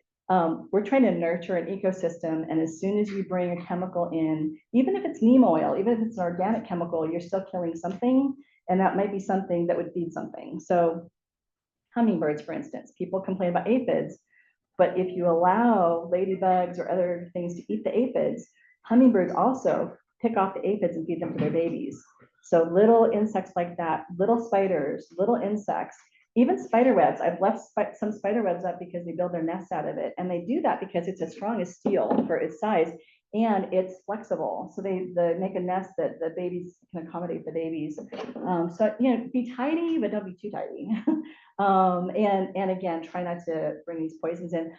we're trying to nurture an ecosystem. And as soon as you bring a chemical in, even if it's neem oil, even if it's an organic chemical, you're still killing something. And that might be something that would feed something. So hummingbirds, for instance, people complain about aphids, but if you allow ladybugs or other things to eat the aphids, hummingbirds also pick off the aphids and feed them to their babies. So little insects like that, little spiders, little insects, even spider webs. I've left some spider webs up because they build their nests out of it. And they do that because it's as strong as steel for its size and it's flexible. So they make a nest that the babies can accommodate the babies. So, be tidy, but don't be too tidy. And again, try not to bring these poisons in.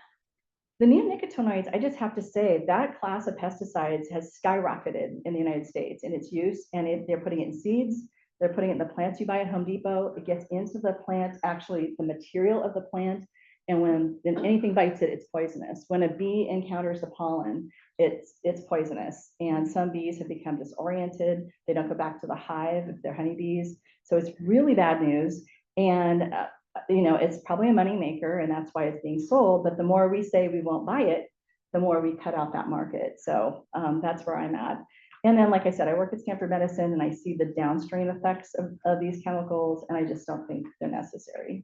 The neonicotinoids, I just have to say that class of pesticides has skyrocketed in the United States in its use, and they're putting it in seeds. They're putting it in the plants you buy at Home Depot. It gets into the plant, actually the material of the plant. And when anything bites it, it's poisonous. When a bee encounters the pollen, it's poisonous. And some bees have become disoriented. They don't go back to the hive if they're honeybees. So it's really bad news. And it's probably a money maker, and that's why it's being sold. But the more we say we won't buy it, the more we cut out that market. So that's where I'm at. And then, like I said, I work at Stanford Medicine, and I see the downstream effects of these chemicals, and I just don't think they're necessary.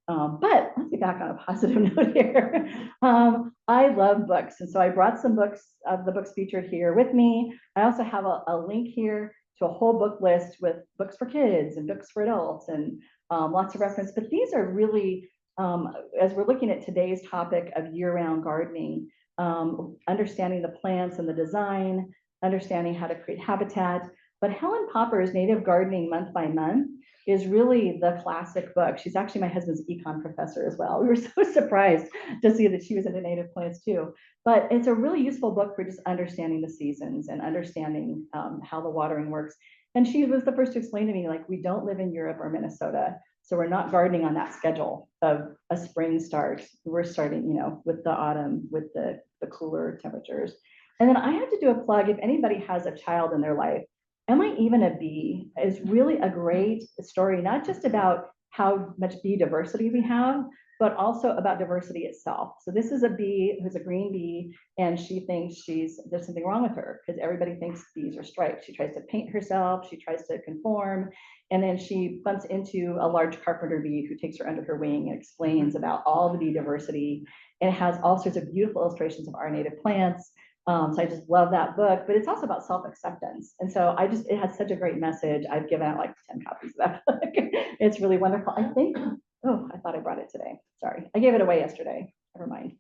But let's get back on a positive note here. I love books, and so I brought some books of the books featured here with me. I also have a link here to a whole book list with books for kids and books for adults, and lots of reference. But these are really, as we're looking at today's topic of year-round gardening, understanding the plants and the design, understanding how to create habitat. But Helen Popper's Native Gardening Month by Month is really the classic book. She's actually my husband's econ professor as well. We were so surprised to see that she was into native plants too. But it's a really useful book for just understanding the seasons and understanding how the watering works. And she was the first to explain to me, like, we don't live in Europe or Minnesota, so we're not gardening on that schedule of a spring start. We're starting, with the autumn, with the cooler temperatures. And then I have to do a plug. If anybody has a child in their life, Am I Even a Bee is really a great story, not just about how much bee diversity we have, but also about diversity itself. So this is a bee who's a green bee, and she thinks there's something wrong with her because everybody thinks bees are striped. She tries to paint herself, she tries to conform, and then she bumps into a large carpenter bee who takes her under her wing and explains about all the bee diversity. And it has all sorts of beautiful illustrations of our native plants. So I just love that book, but it's also about self-acceptance. And so it has such a great message. I've given out like 10 copies of that book. It's really wonderful. I thought I brought it today. Sorry, I gave it away yesterday. Never mind.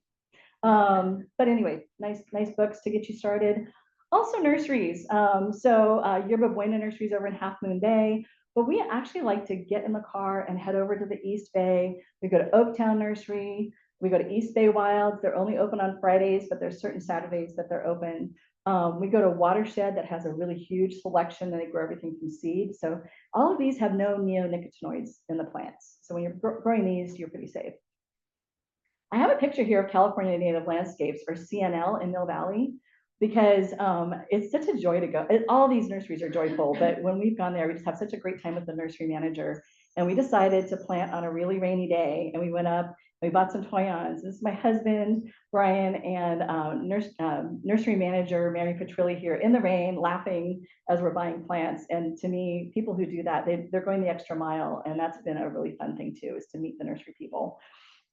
But anyway, nice books to get you started. Also nurseries. Yerba Buena Nurseries over in Half Moon Bay, but we actually like to get in the car and head over to the East Bay. We go to Oaktown Nursery. We go to East Bay Wilds. They're only open on Fridays, but there's certain Saturdays that they're open. We go to Watershed that has a really huge selection, and they grow everything from seed. So all of these have no neonicotinoids in the plants. So when you're growing these, you're pretty safe. I have a picture here of California Native Landscapes, or CNL, in Mill Valley, because it's such a joy to go. All these nurseries are joyful, but when we've gone there, we just have such a great time with the nursery manager. And we decided to plant on a really rainy day, and we went up. We bought some toyons. This is my husband, Brian, and nursery manager, Mary Petrilli, here in the rain, laughing as we're buying plants. And to me, people who do that, they're going the extra mile. And that's been a really fun thing too, is to meet the nursery people.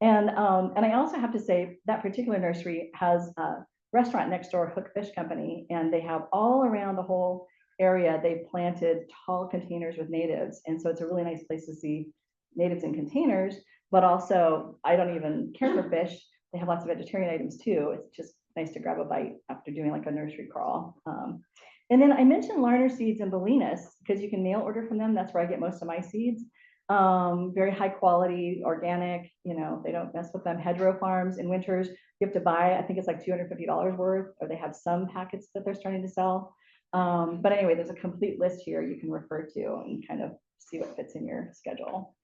And I also have to say that particular nursery has a restaurant next door, Hook Fish Company, and they have all around the whole area, they've planted tall containers with natives. And so it's a really nice place to see natives in containers. But also, I don't even care for fish. They have lots of vegetarian items too. It's just nice to grab a bite after doing like a nursery crawl. And then I mentioned Larner Seeds and Bolinas because you can mail order from them. That's where I get most of my seeds. Very high quality, organic, they don't mess with them. Hedgerow Farms in Winters, you have to buy, I think it's like $250 worth, or they have some packets that they're starting to sell. But anyway, there's a complete list here you can refer to and kind of see what fits in your schedule.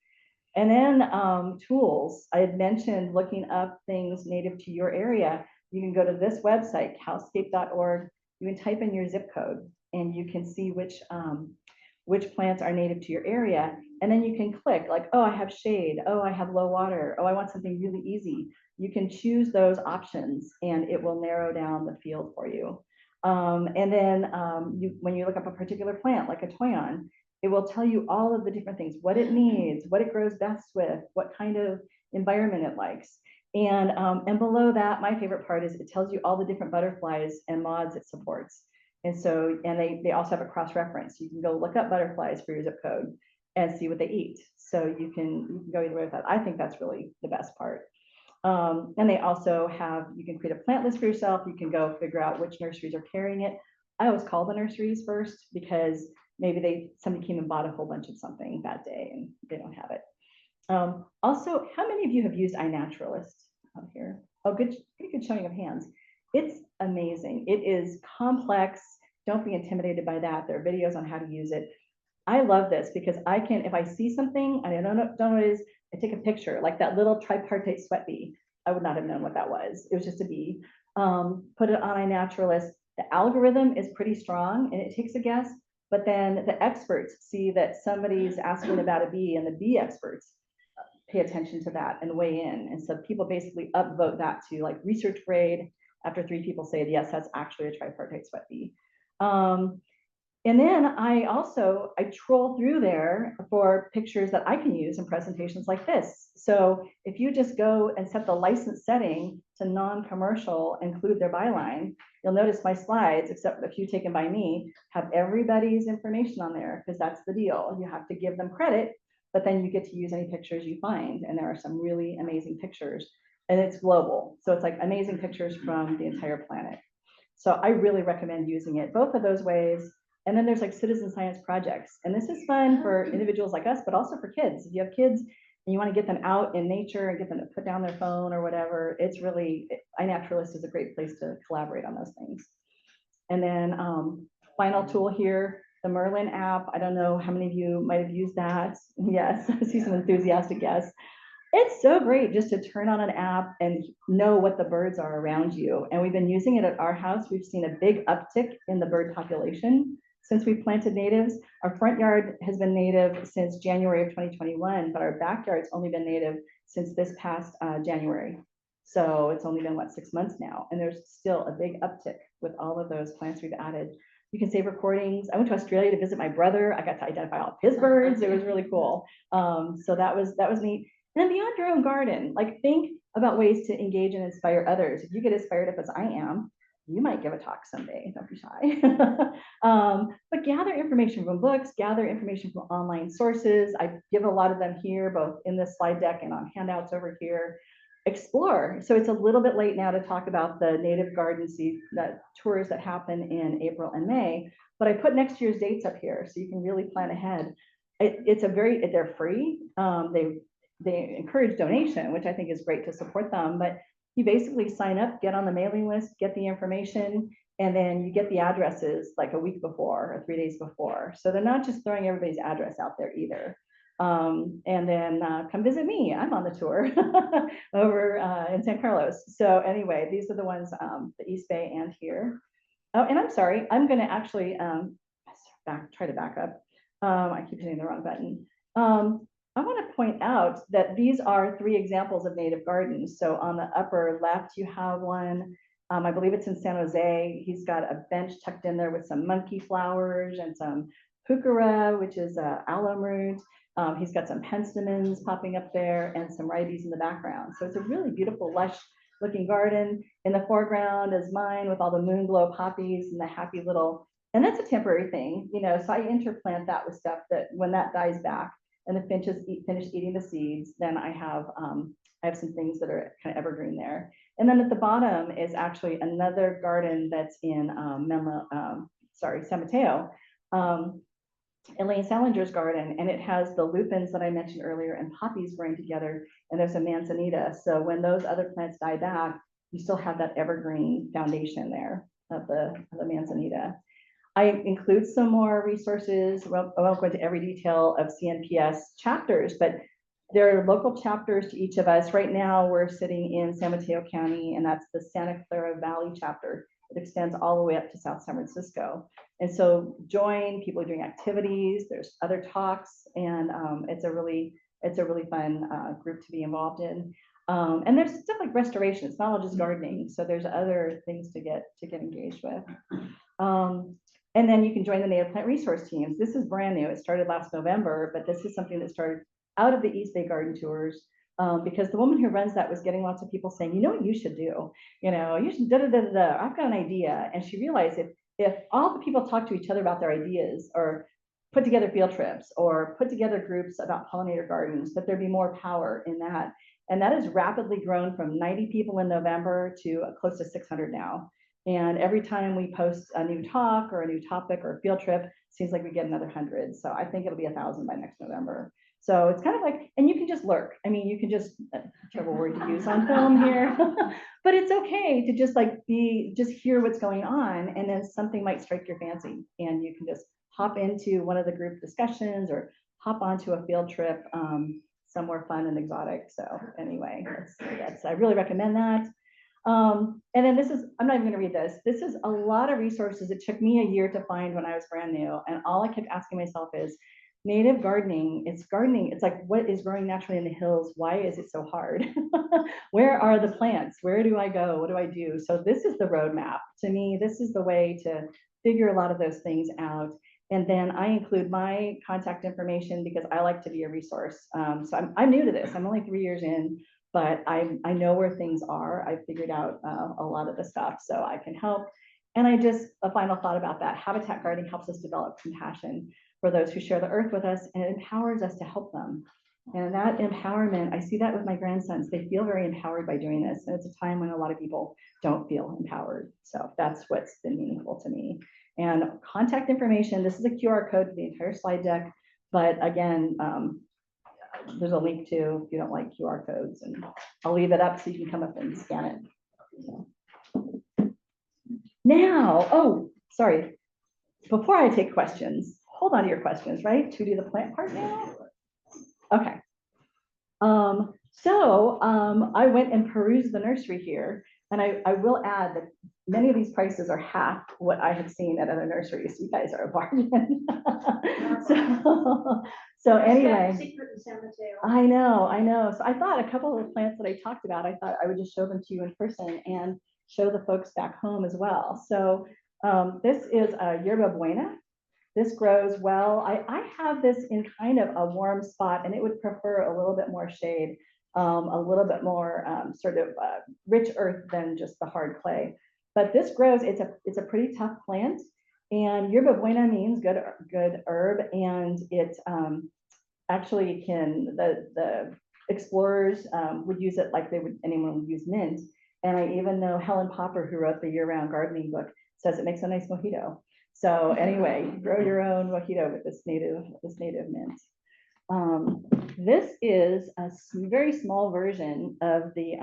And then tools. I had mentioned looking up things native to your area. You can go to this website, cowscape.org. You can type in your zip code and you can see which plants are native to your area. And then you can click like, oh, I have shade. Oh, I have low water. Oh, I want something really easy. You can choose those options and it will narrow down the field for you. And then when you look up a particular plant, like a toyon, it will tell you all of the different things, what it needs, what it grows best with, what kind of environment it likes. And below that, my favorite part is it tells you all the different butterflies and moths it supports. And so, and they also have a cross-reference. You can go look up butterflies for your zip code and see what they eat. So you can go either way with that. I think that's really the best part. And they also have, you can create a plant list for yourself. You can go figure out which nurseries are carrying it. I always call the nurseries first because maybe somebody came and bought a whole bunch of something that day and they don't have it. Also, how many of you have used iNaturalist out here? Oh, good, pretty good showing of hands. It's amazing. It is complex. Don't be intimidated by that. There are videos on how to use it. I love this because I can, if I see something, I don't know what it is, I take a picture, like that little tripartite sweat bee. I would not have known what that was. It was just a bee. Put it on iNaturalist. The algorithm is pretty strong and it takes a guess, but then the experts see that somebody's asking about a bee and the bee experts pay attention to that and weigh in. And so people basically upvote that to like research grade after 3 people say, yes, that's actually a tripartite sweat bee. And then I troll through there for pictures that I can use in presentations like this. So if you just go and set the license setting to non-commercial, include their byline, you'll notice my slides, except a few taken by me, have everybody's information on there because that's the deal. You have to give them credit, but then you get to use any pictures you find. And there are some really amazing pictures and it's global. So it's like amazing pictures from the entire planet. So I really recommend using it both of those ways. And then there's like citizen science projects. And this is fun for individuals like us, but also for kids. If you have kids and you want to get them out in nature and get them to put down their phone or whatever, it's really, iNaturalist is a great place to collaborate on those things. And then final tool here, the Merlin app. I don't know how many of you might have used that. Yes, I see some enthusiastic yes. It's so great just to turn on an app and know what the birds are around you. And we've been using it at our house. We've seen a big uptick in the bird population since we planted natives. Our front yard has been native since January of 2021, but our backyard's only been native since this past January. So it's only been, what, 6 months now. And there's still a big uptick with all of those plants we've added. You can save recordings. I went to Australia to visit my brother. I got to identify all of his birds. It was really cool. So that was neat. And then beyond your own garden, like think about ways to engage and inspire others. If you get as fired up as I am, you might give a talk someday, don't be shy. But gather information from books, gather information from online sources. I give a lot of them here, both in this slide deck and on handouts over here. Explore. So it's a little bit late now to talk about the native garden tours that happen in April and May, but I put next year's dates up here so you can really plan ahead. They're free. They encourage donation, which I think is great to support them, but you basically sign up, get on the mailing list, get the information, and then you get the addresses like a week before or 3 days before. So they're not just throwing everybody's address out there either. And then come visit me. I'm on the tour over in San Carlos. So anyway, these are the ones, the East Bay and here. Oh, and I'm sorry, I'm gonna actually try to back up. I keep hitting the wrong button. I want to point out that these are 3 examples of native gardens. So on the upper left, you have one, I believe it's in San Jose. He's got a bench tucked in there with some monkey flowers and some heuchera, which is alum root. He's got some penstemons popping up there and some ribes in the background. So it's a really beautiful, lush looking garden. In the foreground is mine with all the moon glow poppies and the happy little, and that's a temporary thing, you know, so I interplant that with stuff that when that dies back, and the finches finish eating the seeds, then I have some things that are kind of evergreen there. And then at the bottom is actually another garden that's in San Mateo, Elaine Salinger's garden, and it has the lupins that I mentioned earlier and poppies growing together, and there's a manzanita. So when those other plants die back, you still have that evergreen foundation there of the manzanita. I include some more resources. I won't go into every detail of CNPS chapters, but there are local chapters to each of us. Right now, we're sitting in San Mateo County, and that's the Santa Clara Valley Chapter. It extends all the way up to South San Francisco. And so join, people are doing activities, there's other talks, and it's a really fun group to be involved in. And there's stuff like restoration. It's not all just gardening. So there's other things to get engaged with. And then you can join the native plant resource teams. This is brand new. It started last November, but this is something that started out of the East Bay Garden Tours because the woman who runs that was getting lots of people saying, you know what you should do? You know, you should I've got an idea. And she realized if all the people talk to each other about their ideas, or put together field trips, or put together groups about pollinator gardens, that there'd be more power in that. And that has rapidly grown from 90 people in November to close to 600 now. And every time we post a new talk or a new topic or a field trip, seems like we get another 100. So I think it'll be 1,000 by next November. So it's kind of like, and you can just lurk. I mean, you can just, whichever word to use on film here, but it's okay to just like just hear what's going on. And then something might strike your fancy and you can just hop into one of the group discussions or hop onto a field trip somewhere fun and exotic. So anyway, I really recommend that. And then this is, I'm not even gonna read this. This is a lot of resources. It took me a year to find when I was brand new. And all I kept asking myself is, native gardening, it's like, what is growing naturally in the hills? Why is it so hard? Where are the plants? Where do I go? What do I do? So this is the roadmap. To me, this is the way to figure a lot of those things out. And then I include my contact information because I like to be a resource. So I'm new to this. I'm only 3 years in, but I know where things are. I've figured out a lot of the stuff, so I can help. And a final thought about that, habitat gardening helps us develop compassion for those who share the earth with us, and it empowers us to help them. And that empowerment, I see that with my grandsons. They feel very empowered by doing this. And it's a time when a lot of people don't feel empowered. So that's what's been meaningful to me. And contact information, this is a QR code for the entire slide deck. But again, there's a link to if you don't like QR codes, and I'll leave it up so you can come up and scan it. So. Now, oh, sorry. Before I take questions, hold on to your questions, right? To do the plant part now? Okay. I went and perused the nursery here, and I will add that many of these prices are half what I have seen at other nurseries. You guys are a bargain. so anyway, I know. So I thought a couple of the plants that I talked about, I thought I would just show them to you in person and show the folks back home as well. So this is a yerba buena. This grows well. I have this in kind of a warm spot, and it would prefer a little bit more shade, a little bit more sort of rich earth than just the hard clay. But this grows, it's a pretty tough plant, and yerba buena means good herb, and it actually the explorers would use it like anyone would use mint. And I even know Helen Popper, who wrote the year-round gardening book, says it makes a nice mojito. So anyway, grow your own mojito with this native mint. This is a very small version of the,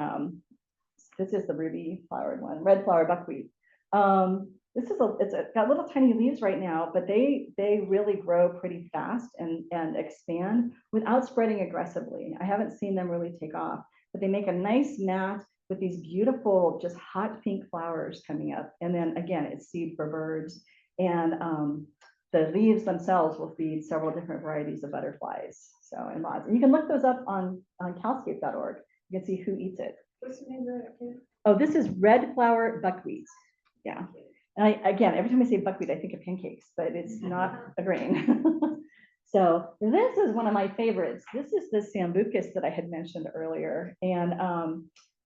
this is the ruby flowered one, red flower buckwheat. It's got little tiny leaves right now, but they really grow pretty fast and expand without spreading aggressively. I haven't seen them really take off, but they make a nice mat with these beautiful, just hot pink flowers coming up. And then again, it's seed for birds. And the leaves themselves will feed several different varieties of butterflies. So in lots, and you can look those up on calscape.org. You can see who eats it. What's the name of it? Oh, this is red flower buckwheat. Yeah. And again, every time I say buckwheat, I think of pancakes, but it's not a grain. So this is one of my favorites. This is the sambucus that I had mentioned earlier. And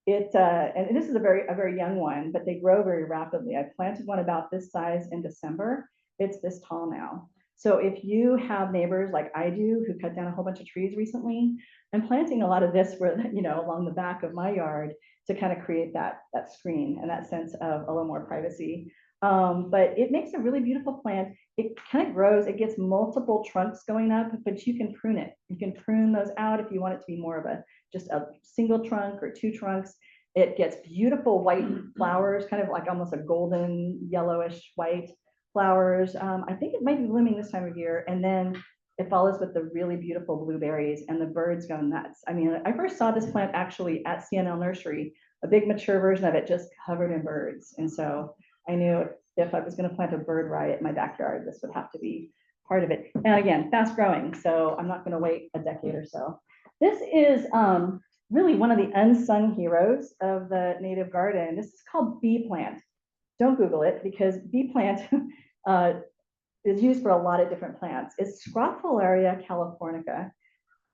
and this is a very young one, but they grow very rapidly. I planted one about this size in December. It's this tall now. So if you have neighbors like I do who cut down a whole bunch of trees recently, I'm planting a lot of this for, along the back of my yard to kind of create that screen and that sense of a little more privacy. But it makes a really beautiful plant. It kind of grows, it gets multiple trunks going up, but you can prune it. You can prune those out if you want it to be more of just a single trunk or two trunks. It gets beautiful white flowers, kind of like almost a golden yellowish white flowers. I think it might be blooming this time of year. And then it follows with the really beautiful blueberries, and the birds go nuts. I mean, I first saw this plant actually at CNL Nursery, a big mature version of it just covered in birds. And so I knew if I was going to plant a bird riot in my backyard, this would have to be part of it. And again, fast growing, so I'm not going to wait a decade or so. This is really one of the unsung heroes of the native garden. This is called bee plant. Don't Google it, because bee plant is used for a lot of different plants. It's Scrophularia californica.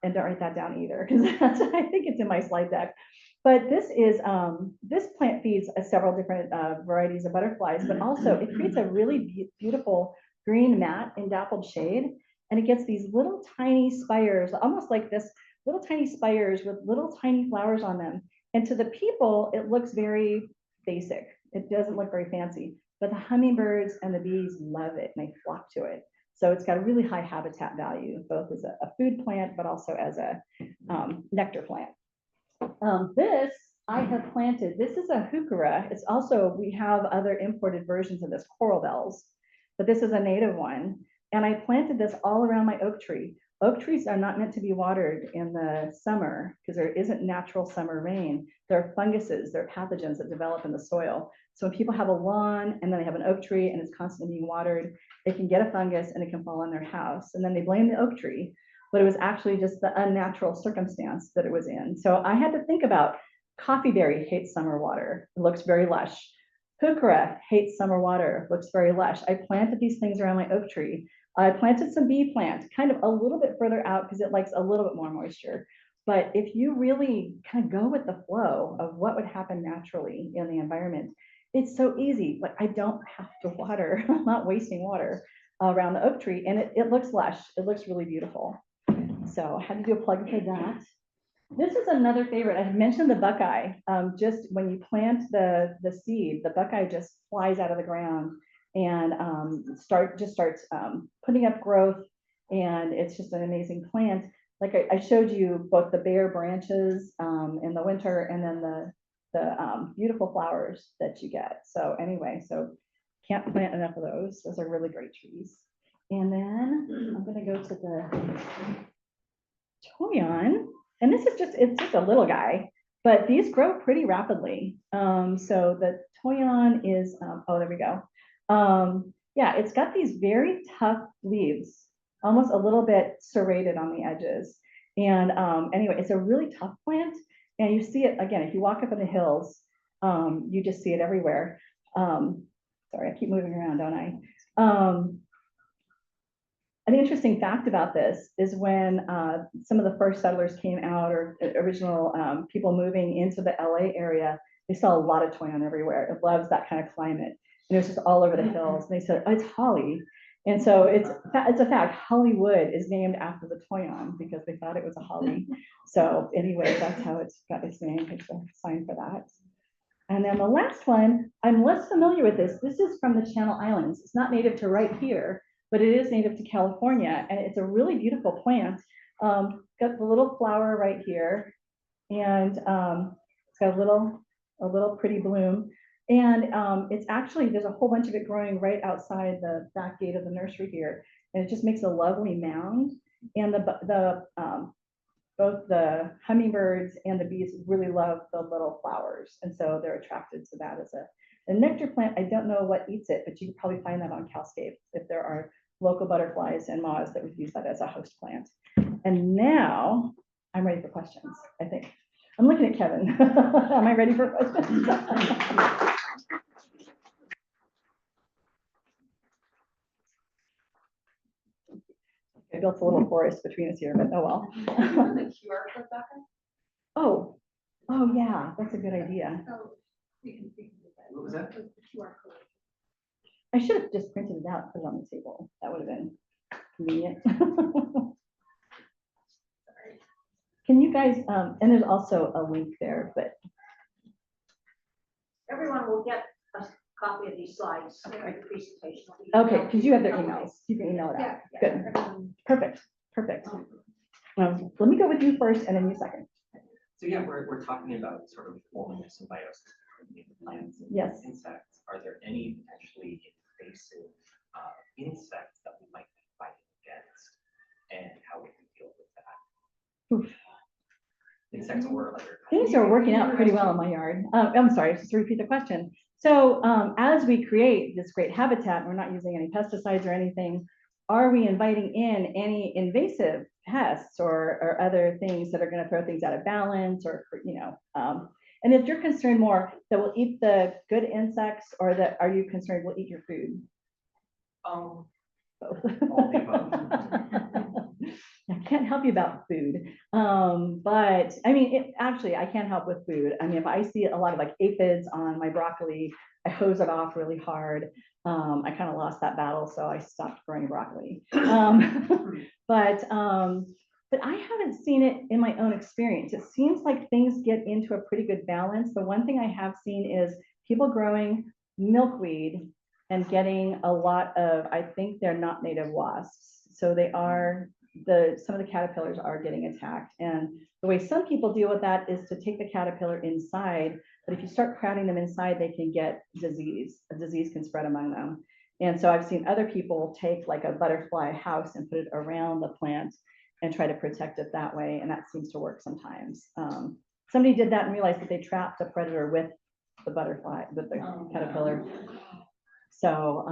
And don't write that down either, because I think it's in my slide deck. But this plant feeds several different varieties of butterflies, but also it creates a really beautiful green mat in dappled shade. And it gets these little tiny spires, almost like this, little tiny spires with little tiny flowers on them. And to the people, it looks very basic. It doesn't look very fancy, but the hummingbirds and the bees love it and they flock to it. So it's got a really high habitat value, both as a food plant, but also as a nectar plant. This I have planted. This is a heuchera. It's also, we have other imported versions of this, coral bells, but this is a native one. And I planted this all around my oak tree. Oak trees are not meant to be watered in the summer because there isn't natural summer rain. There are funguses, there are pathogens that develop in the soil. So when people have a lawn and then they have an oak tree and it's constantly being watered, they can get a fungus and it can fall on their house. And then they blame the oak tree, but it was actually just the unnatural circumstance that it was in. So I had to think about coffeeberry hates summer water. It looks very lush. Heuchera hates summer water, looks very lush. I planted these things around my oak tree. I planted some bee plant kind of a little bit further out because it likes a little bit more moisture. But if you really kind of go with the flow of what would happen naturally in the environment, it's so easy. Like I don't have to water, I'm not wasting water around the oak tree, and it looks lush. It looks really beautiful. So I had to do a plug for that. This is another favorite. I had mentioned the buckeye. Just when you plant the seed, the buckeye just flies out of the ground and starts putting up growth, and it's just an amazing plant. Like I showed you both the bare branches in the winter and then the beautiful flowers that you get. So anyway, so can't plant enough of those. Those are really great trees. And then I'm going to go to the toyon, and this is it's just a little guy, but these grow pretty rapidly. So the toyon is, oh, there we go. Yeah, it's got these very tough leaves, almost a little bit serrated on the edges. And anyway, it's a really tough plant. And you see it, again, if you walk up in the hills, you just see it everywhere. Sorry, I keep moving around, don't I? An interesting fact about this is when some of the first settlers came out, or original people moving into the LA area, they saw a lot of toyon everywhere. It loves that kind of climate. And it was just all over the hills. And they said, oh, it's holly. And so it's a fact, Hollywood is named after the toyon because they thought it was a holly. So anyway, that's how it's got its name. It's a sign for that. And then the last one, I'm less familiar with this. This is from the Channel Islands. It's not native to right here, but it is native to California, and it's a really beautiful plant. Got the little flower right here, and it's got a little pretty bloom. And it's actually, there's a whole bunch of it growing right outside the back gate of the nursery here, and it just makes a lovely mound. And both the hummingbirds and the bees really love the little flowers, and so they're attracted to that as a nectar plant. I don't know what eats it, but you can probably find that on Cowscape if there are local butterflies and moths that would use that as a host plant. And now I'm ready for questions, I think. I'm looking at Kevin. Am I ready for questions? I built a little forest between us here, but oh well. The QR code back? Oh yeah, that's a good idea. So you can see What was that? the QR code. I should have just printed it out and put it on the table. That would have been convenient. Can you guys, and there's also a link there, but. Everyone will get a copy of these slides, like the presentation. Okay, because you have their emails. You can email it out. Yeah. Good. Everyone- Perfect. Let me go with you first and then you second. So yeah, we're talking about sort of forming a symbiosis between the plants and Yes. insects. Are there any potentially invasive insects that we might be fighting against, and how we can deal with that? Oof. Insects or other. Things are working out pretty well in my yard. I'm sorry, just to repeat the question. So as we create this great habitat, we're not using any pesticides or anything. Are we inviting in any invasive pests or other things that are going to throw things out of balance, or and if you're concerned more that we'll eat the good insects, or that are you concerned we'll eat your food? All Both. the above. I can't help you about food. But I mean, actually, I can't help with food. I mean, if I see a lot of like aphids on my broccoli, I hose it off really hard. I kind of lost that battle, so I stopped growing broccoli. But I haven't seen it in my own experience. It seems like things get into a pretty good balance. The one thing I have seen is people growing milkweed and getting a lot of, I think they're not native wasps. So they are, some of the caterpillars are getting attacked. And the way some people deal with that is to take the caterpillar inside, but if you start crowding them inside, they can get disease. A disease can spread among them. And so I've seen other people take like a butterfly house and put it around the plant and try to protect it that way. And that seems to work sometimes. Somebody did that and realized that they trapped the predator with the butterfly, with the caterpillar. So,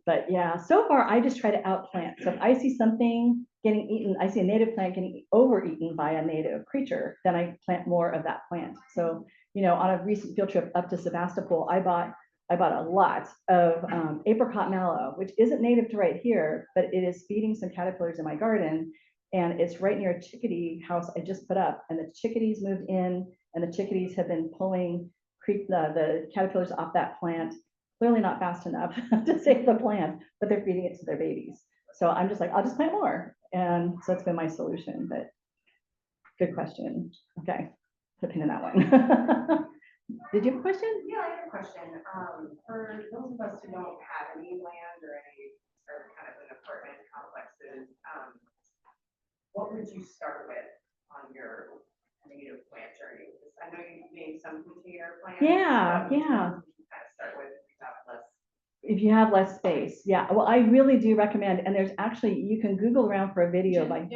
but yeah, so far I just try to outplant. So if I see something getting eaten, I see a native plant getting overeaten by a native creature, then I plant more of that plant. So, you know, on a recent field trip up to Sebastopol, I bought a lot of apricot mallow, which isn't native to right here, but it is feeding some caterpillars in my garden. And it's right near a chickadee house I just put up, and the chickadees moved in, and the chickadees have been pulling the caterpillars off that plant. Clearly not fast enough to save the plant, but they're feeding it to their babies. So I'm just like, I'll just plant more. And so it's been my solution, but good question. Okay, put a pin in that one. Did you have a question? Yeah, I have a question. For those of us who don't have any land or kind of an apartment complexes, what would you start with on your native plant journey? I know you made some container plants. Yeah. Kind of start with If you have less space. Yeah, well, I really do recommend, and there's actually, you can Google around for a video by,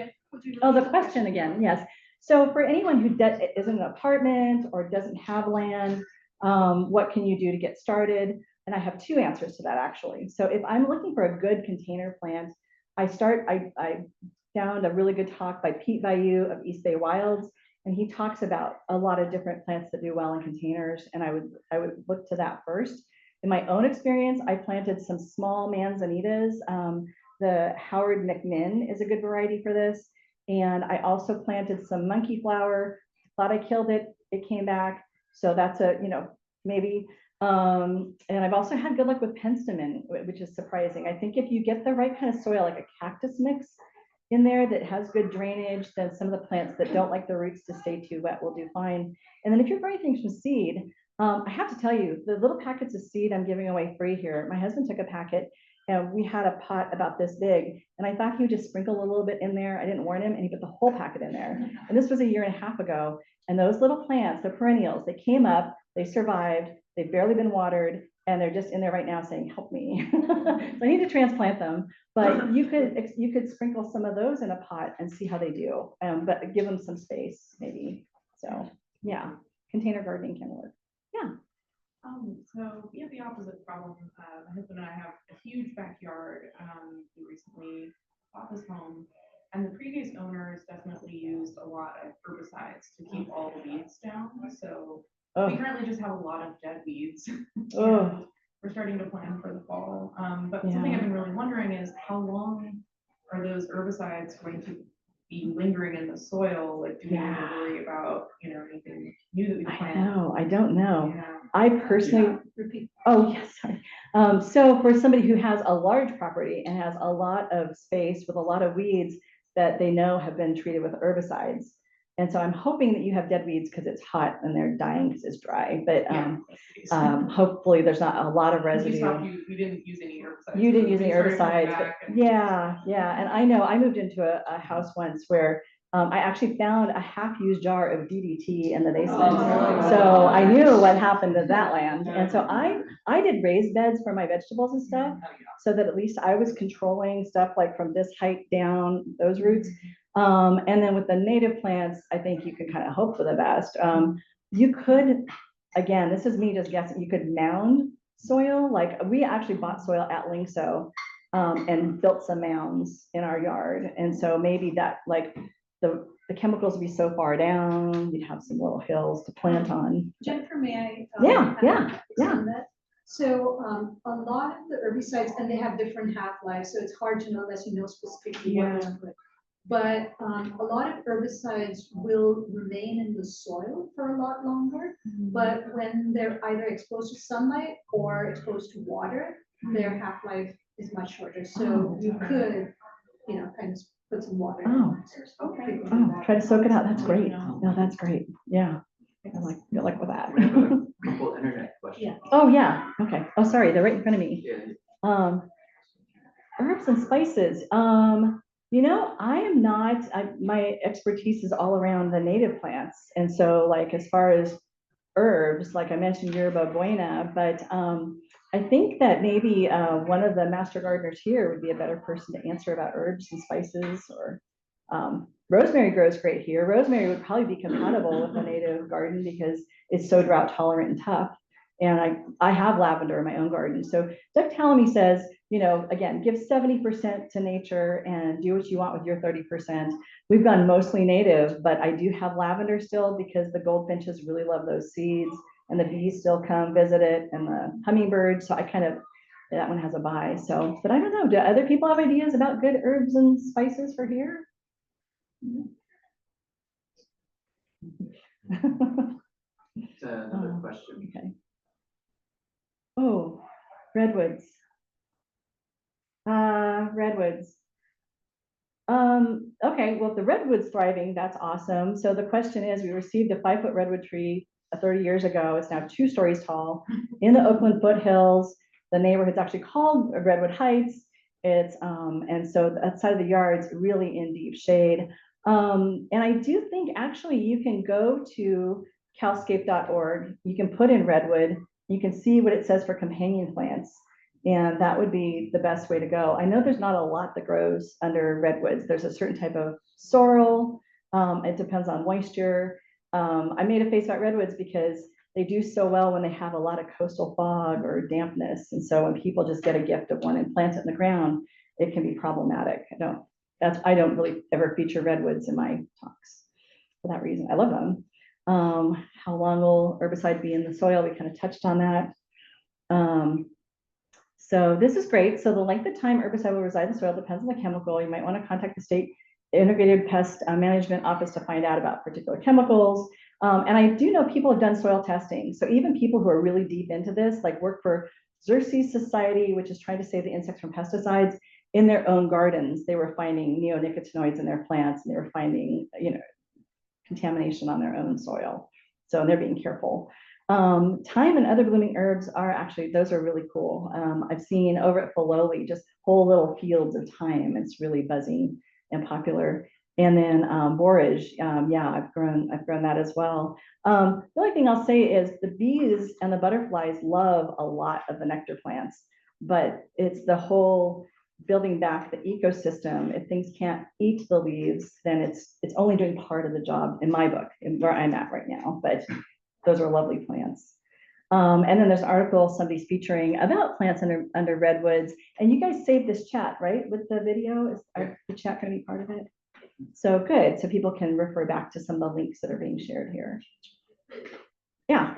oh, the question again, yes. So for anyone who is in an apartment or doesn't have land, what can you do to get started? And I have two answers to that actually. So if I'm looking for a good container plant, I found a really good talk by Pete Bayou of East Bay Wilds, and he talks about a lot of different plants that do well in containers, and I would look to that first. In my own experience, I planted some small manzanitas. The Howard McMinn is a good variety for this. And I also planted some monkey flower, thought I killed it, it came back. So that's a, you know, maybe. And I've also had good luck with penstemon, which is surprising. I think if you get the right kind of soil, like a cactus mix in there that has good drainage, then some of the plants that don't like the roots to stay too wet will do fine. And then if you're growing things from seed, I have to tell you, the little packets of seed I'm giving away free here, my husband took a packet and we had a pot about this big, and I thought he would just sprinkle a little bit in there. I didn't warn him, and he put the whole packet in there. And this was 1.5 years ago. And those little plants, the perennials, they came up, they survived, they've barely been watered, and they're just in there right now saying, help me. So I need to transplant them, but you could sprinkle some of those in a pot and see how they do, but give them some space maybe. So yeah, container gardening can work. Yeah. So we have the opposite problem. My husband and I have a huge backyard. We recently bought this home, and the previous owners definitely used a lot of herbicides to keep all the weeds down. So we currently just have a lot of dead weeds. We're starting to plan for the fall. But something I've been really wondering is how long are those herbicides going to be lingering in the soil? Like, do we need to worry about, you know, anything new that we plant? I don't know. Yeah. I personally, oh yes, sorry. So for somebody who has a large property and has a lot of space with a lot of weeds that they know have been treated with herbicides. And so I'm hoping that you have dead weeds because it's hot and they're dying because it's dry, but hopefully there's not a lot of residue. You didn't use any herbicides. You didn't use any herbicides, but yeah. And I know I moved into a house once where I actually found a half-used jar of DDT in the basement. So I knew what happened to that land. And so I did raised beds for my vegetables and stuff, so that at least I was controlling stuff like from this height down, those roots. And then with the native plants, I think you can kind of hope for the best. You could, again, this is me just guessing, you could mound soil. Like we actually bought soil at Linkso and built some mounds in our yard. And so maybe that, like, the chemicals would be so far down, you'd have some little hills to plant on. Jennifer, may I? Yeah. That? So a lot of the herbicides, and they have different half-lives, so it's hard to know unless you know specifically what to put. But a lot of herbicides will remain in the soil for a lot longer. But when they're either exposed to sunlight or exposed to water, their half-life is much shorter. So you could, kind of put some water. Oh. Okay. Oh, try to soak it out. That's great. No, that's great. Yeah. I like, good luck with that. We have a couple internet questions. Oh, yeah. Okay. Oh, sorry. They're right in front of me. Yeah. Herbs and spices. I am not, my expertise is all around the native plants. And so like, as far as herbs, like I mentioned yerba buena, but I think that maybe one of the master gardeners here would be a better person to answer about herbs and spices, or rosemary grows great here. Rosemary would probably be compatible with a native garden because it's so drought tolerant and tough. And I have lavender in my own garden. So Doug Tallamy says, again, give 70% to nature and do what you want with your 30%. We've gone mostly native, but I do have lavender still because the goldfinches really love those seeds, and the bees still come visit it, and the hummingbirds. So that one has a bye. So, but I don't know. Do other people have ideas about good herbs and spices for here? Another question. Okay. Oh, redwoods. Redwoods. Okay, well, if the redwood's thriving, that's awesome. So the question is, we received a 5-foot redwood tree 30 years ago. It's now 2 stories tall in the Oakland foothills. The neighborhood's actually called Redwood Heights. It's and so outside of the yard's really in deep shade. And I do think actually you can go to calscape.org. You can put in redwood. You can see what it says for companion plants. And that would be the best way to go. I know there's not a lot that grows under redwoods. There's a certain type of sorrel. It depends on moisture. I made a face about redwoods because they do so well when they have a lot of coastal fog or dampness. And so when people just get a gift of one and plant it in the ground, it can be problematic. I don't really ever feature redwoods in my talks for that reason. I love them. How long will herbicide be in the soil? We kind of touched on that. So this is great. So the length of time herbicide will reside in the soil depends on the chemical. You might want to contact the state integrated pest management office to find out about particular chemicals. And I do know people have done soil testing. So even people who are really deep into this, like work for Xerces Society, which is trying to save the insects from pesticides, in their own gardens, they were finding neonicotinoids in their plants, and they were finding, contamination on their own soil. So they're being careful. Thyme and other blooming herbs those are really cool. I've seen over at Filoli just whole little fields of thyme. It's really buzzing and popular. And then borage, I've grown that as well. The only thing I'll say is the bees and the butterflies love a lot of the nectar plants, but it's the whole building back the ecosystem. If things can't eat the leaves, then it's only doing part of the job in my book, and where I'm at right now. But those are lovely plants. And then there's an article somebody's featuring about plants under redwoods. And you guys saved this chat, right? With the video, is the chat going to be part of it? So good. So people can refer back to some of the links that are being shared here. Yeah.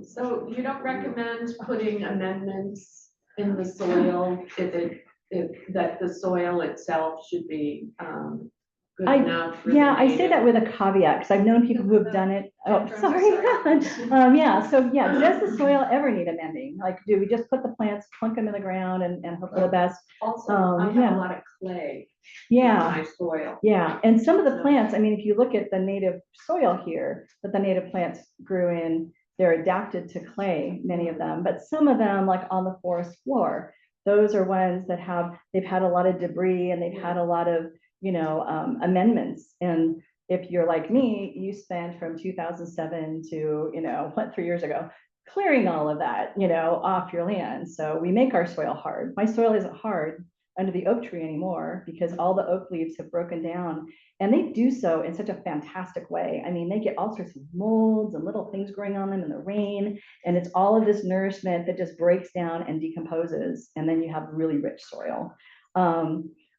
So you don't recommend putting amendments in the soil that the soil itself should be good enough? I say that with a caveat because I've known people who have done it. Oh, sorry. Does the soil ever need amending? Like, do we just put the plants, plunk them in the ground and hope for the best? Also, I have a lot of clay in my soil. Yeah, and some of the plants, if you look at the native soil here that the native plants grew in, they're adapted to clay, many of them, but some of them, like on the forest floor, those are ones that they've had a lot of debris and they've had a lot of amendments. And if you're like me, you spent from 2007 to 3 years ago clearing all of that off your land. So we make our soil hard. My soil isn't hard under the oak tree anymore because all the oak leaves have broken down, and they do so in such a fantastic way. They get all sorts of molds and little things growing on them in the rain, and it's all of this nourishment that just breaks down and decomposes, and then you have really rich soil.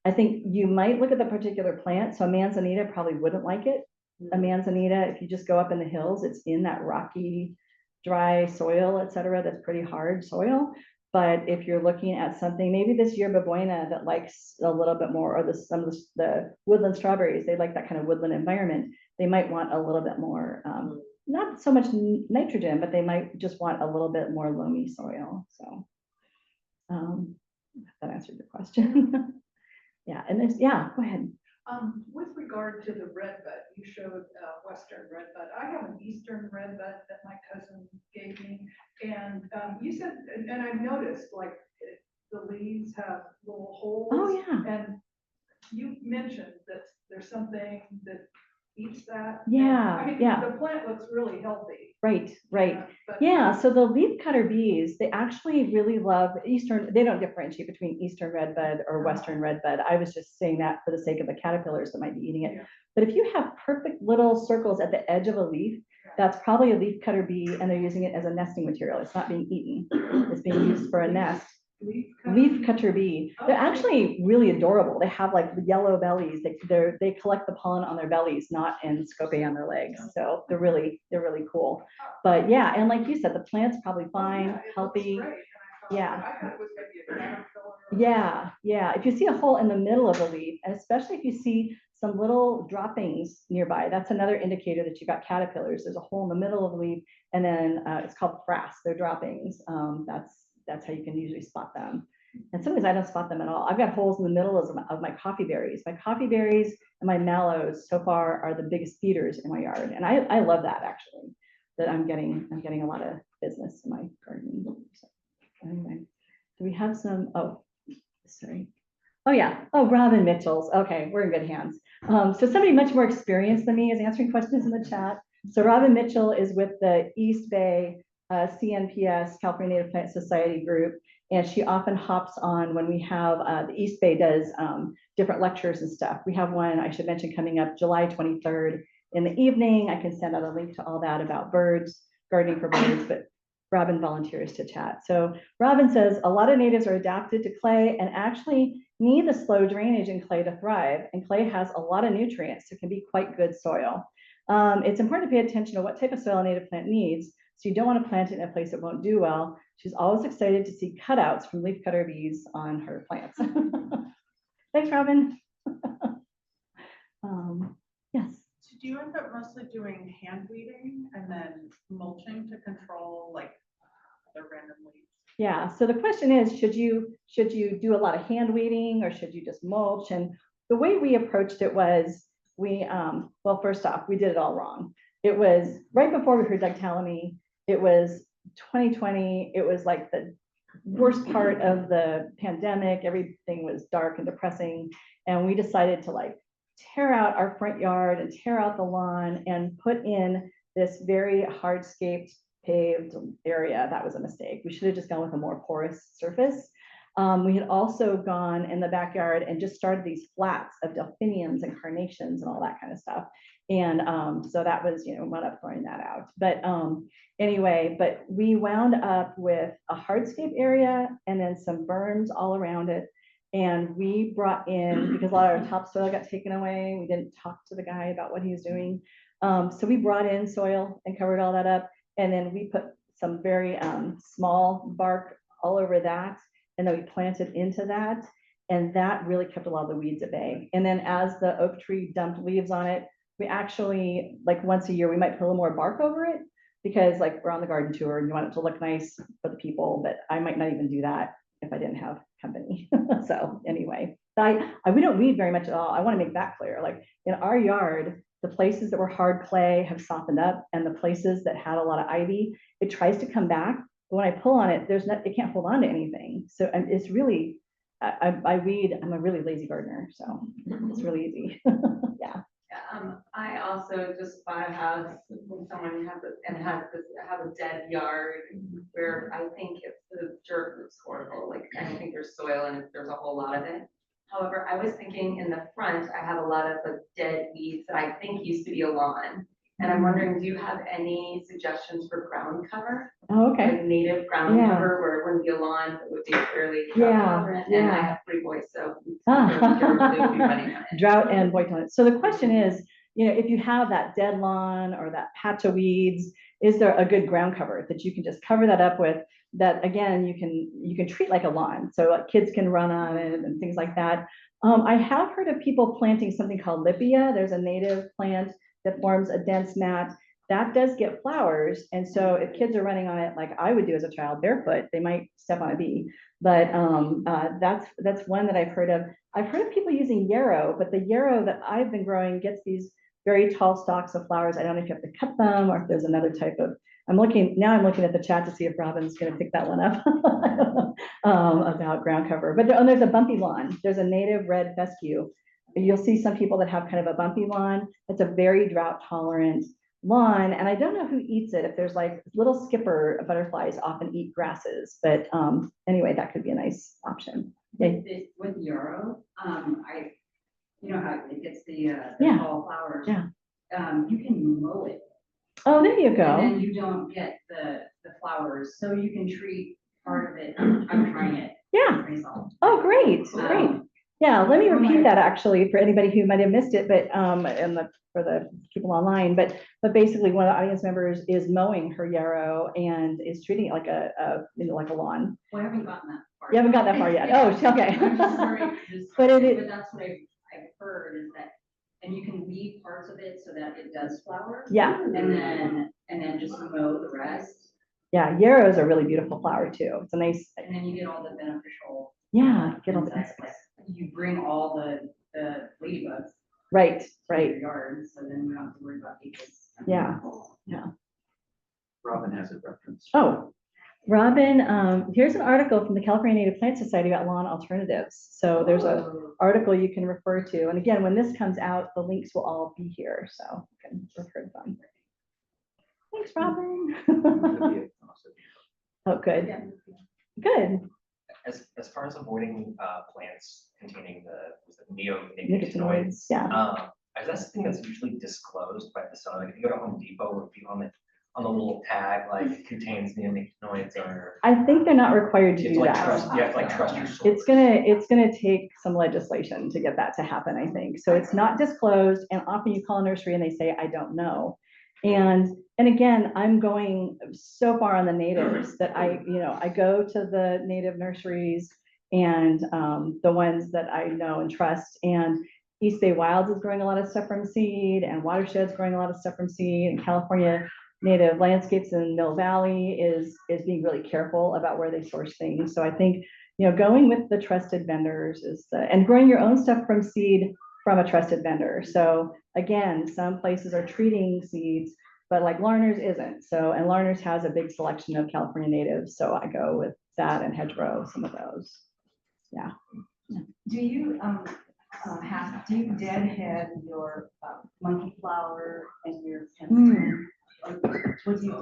I think you might look at the particular plant. So a manzanita probably wouldn't like it. A manzanita, if you just go up in the hills, it's in that rocky, dry soil, etc. That's pretty hard soil. But if you're looking at something, maybe this yerba buena that likes a little bit more, or some of the woodland strawberries, they like that kind of woodland environment. They might want a little bit more, not so much nitrogen, but they might just want a little bit more loamy soil. So that answered your question. Yeah, and there's, yeah, go ahead. With regard to the redbud, you showed western redbud. I have an eastern redbud that my cousin gave me. And you said, and I've noticed like the leaves have little holes. Oh, yeah. And you mentioned that there's something that eats that. Yeah, I mean, yeah. the plant looks really healthy. Right, right. But Yeah, so the leafcutter bees, they actually really love eastern, they don't differentiate between eastern redbud or western redbud. I was just saying that for the sake of the caterpillars that might be eating it. Yeah. But if you have perfect little circles at the edge of a leaf, that's probably a leafcutter bee, and they're using it as a nesting material. It's not being eaten. It's being used for a nest. Leafcutter bee. They're actually really adorable. They have like yellow bellies. They collect the pollen on their bellies, not in scopae on their legs. So they're really cool. But yeah, and like you said, the plant's probably fine, healthy. Yeah. I thought it was maybe a caterpillar. Yeah, yeah. If you see a hole in the middle of a leaf, and especially if you see some little droppings nearby, that's another indicator that you've got caterpillars. There's a hole in the middle of the leaf, and then it's called frass. They're droppings. That's how you can usually spot them. And sometimes I don't spot them at all. I've got holes in the middle of my coffee berries. My coffee berries and my mallows so far are the biggest feeders in my yard, and I love that actually. That I'm getting a lot of business in my garden. So anyway, do we have some? Oh, sorry. Oh yeah. Oh, Robin Mitchell's. Okay, we're in good hands. So somebody much more experienced than me is answering questions in the chat. So Robin Mitchell is with the East Bay CNPS, California Native Plant Society group, and she often hops on when we have the East Bay does different lectures and stuff. We have one, I should mention, coming up July 23rd in the evening. I can send out a link to all that about birds, gardening for birds, but Robin volunteers to chat. So Robin says a lot of natives are adapted to clay and actually need the slow drainage in clay to thrive, and clay has a lot of nutrients, so it can be quite good soil. It's important to pay attention to what type of soil a native plant needs, so you don't want to plant it in a place that won't do well. She's always excited to see cutouts from leafcutter bees on her plants. Thanks, Robin. Yes. So do you end up mostly doing hand weeding and then mulching to control like the random leaves? Yeah, so the question is, should you do a lot of hand weeding or should you just mulch? And the way we approached it was well, first off, we did it all wrong. It was right before we heard Doug. It was 2020. It was like the worst part of the pandemic. Everything was dark and depressing. And we decided to like tear out our front yard and tear out the lawn and put in this very hardscaped paved area. That was a mistake. We should have just gone with a more porous surface. We had also gone in the backyard and just started these flats of delphiniums and carnations and all that kind of stuff. And so that was, wound up throwing that out. But anyway, but we wound up with a hardscape area and then some berms all around it. And we brought in, because a lot of our topsoil got taken away, we didn't talk to the guy about what he was doing. So we brought in soil and covered all that up. And then we put some very small bark all over that. And then we planted into that. And that really kept a lot of the weeds at bay. And then as the oak tree dumped leaves on it, we actually, like once a year, we might put a little more bark over it because like we're on the garden tour and you want it to look nice for the people, but I might not even do that if I didn't have company. So anyway, we don't weed very much at all. I want to make that clear. Like in our yard, the places that were hard clay have softened up, and the places that had a lot of ivy, it tries to come back. But when I pull on it, it can't hold on to anything. So it's really, I weed, I'm a really lazy gardener, so it's really easy. Yeah. I also just bought a house with someone have a dead yard where I think if the dirt looks horrible, like I don't think there's soil and there's a whole lot of it. However, I was thinking in the front, I have a lot of like dead weeds that I think used to be a lawn. And I'm wondering, do you have any suggestions for ground cover? Oh, okay. Like native ground Yeah. cover where it wouldn't be a lawn, but would be fairly Yeah, tolerant. yeah. And I have 3 boys, so Ah. they would be running on it. Drought and void tolerance. So the question is, if you have that dead lawn or that patch of weeds, is there a good ground cover that you can just cover that up with? that again, you can treat like a lawn. So like kids can run on it and things like that. I have heard of people planting something called Lippia. There's a native plant that forms a dense mat that does get flowers. And so if kids are running on it, like I would do as a child barefoot, they might step on a bee. But that's one that I've heard of. I've heard of people using yarrow, but the yarrow that I've been growing gets these very tall stalks of flowers. I don't know if you have to cut them or if there's another type of, I'm looking at the chat to see if Robin's gonna pick that one up about ground cover. But there's a bumpy lawn. There's a native red fescue. You'll see some people that have kind of a bumpy lawn. It's a very drought tolerant lawn. And I don't know who eats it. If there's like little skipper butterflies often eat grasses, but anyway, that could be a nice option. With yarrow, you know how it gets the Yeah. fall flowers. Yeah. You can mow it. Oh, there you And go. then you don't get the flowers, so you can treat part of it. I'm trying it. Yeah. myself. Oh, great, great. Yeah, let me repeat that actually for anybody who might have missed it, but for the people online, but basically one of the audience members is mowing her yarrow and is treating it like like a lawn. Well, I haven't gotten that far. You haven't got that far yet. Oh, okay. But But it is, that's what I've heard is that, and you can leave parts of it so that it does flower. yeah, And then just mow the rest, yeah, yarrow is a really beautiful flower too. It's a nice, and then you get all the beneficial. yeah, get all the insects. insects. You bring all the ladybugs. Right, to right. your yard, so then you don't have to worry about aphids. Yeah. Robin has a reference. Oh, Robin, here's an article from the California Native Plant Society about lawn alternatives. So there's an article you can refer to. And again, when this comes out, the links will all be here. So you can refer to them. Thanks, Robin. Oh, good. Good. As far as avoiding plants containing the Nicotinoids, neonicotinoids, yeah. is that something that's usually disclosed by the seller? Like if you go to Home Depot or if you on the little tag like contains neonicotinoids or I think they're not required to you do have to that. you have to like trust your source. It's gonna take some legislation to get that to happen, I think. So it's not disclosed, and often you call a nursery and they say, I don't know. And again, I'm going so far on the natives that I go to the native nurseries and the ones that I know and trust. And East Bay Wilds is growing a lot of stuff from seed, and Watershed's growing a lot of stuff from seed, and California Native Landscapes in Mill Valley is being really careful about where they source things. So I think, going with the trusted vendors and growing your own stuff from seed from a trusted vendor. So again, some places are treating seeds, but like Larner's isn't. So, and Larner's has a big selection of California natives. So I go with that and hedgerow, some of those. Yeah. Do you deadhead your monkey flower and your penstemon?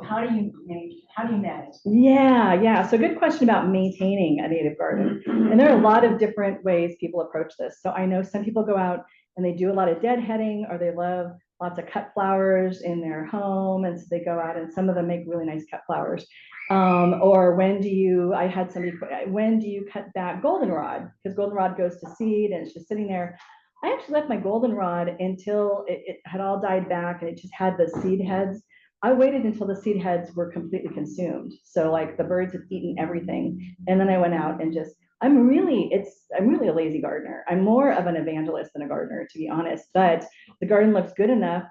How do you manage? Yeah. So good question about maintaining a native garden. And there are a lot of different ways people approach this. So I know some people go out and they do a lot of deadheading, or they love lots of cut flowers in their home. And so they go out and some of them make really nice cut flowers. Or when do you cut back goldenrod? Because goldenrod goes to seed and it's just sitting there. I actually left my goldenrod until it had all died back and it just had the seed heads. I waited until the seed heads were completely consumed. So like the birds had eaten everything. And then I went out and I'm really a lazy gardener. I'm more of an evangelist than a gardener, to be honest, but the garden looks good enough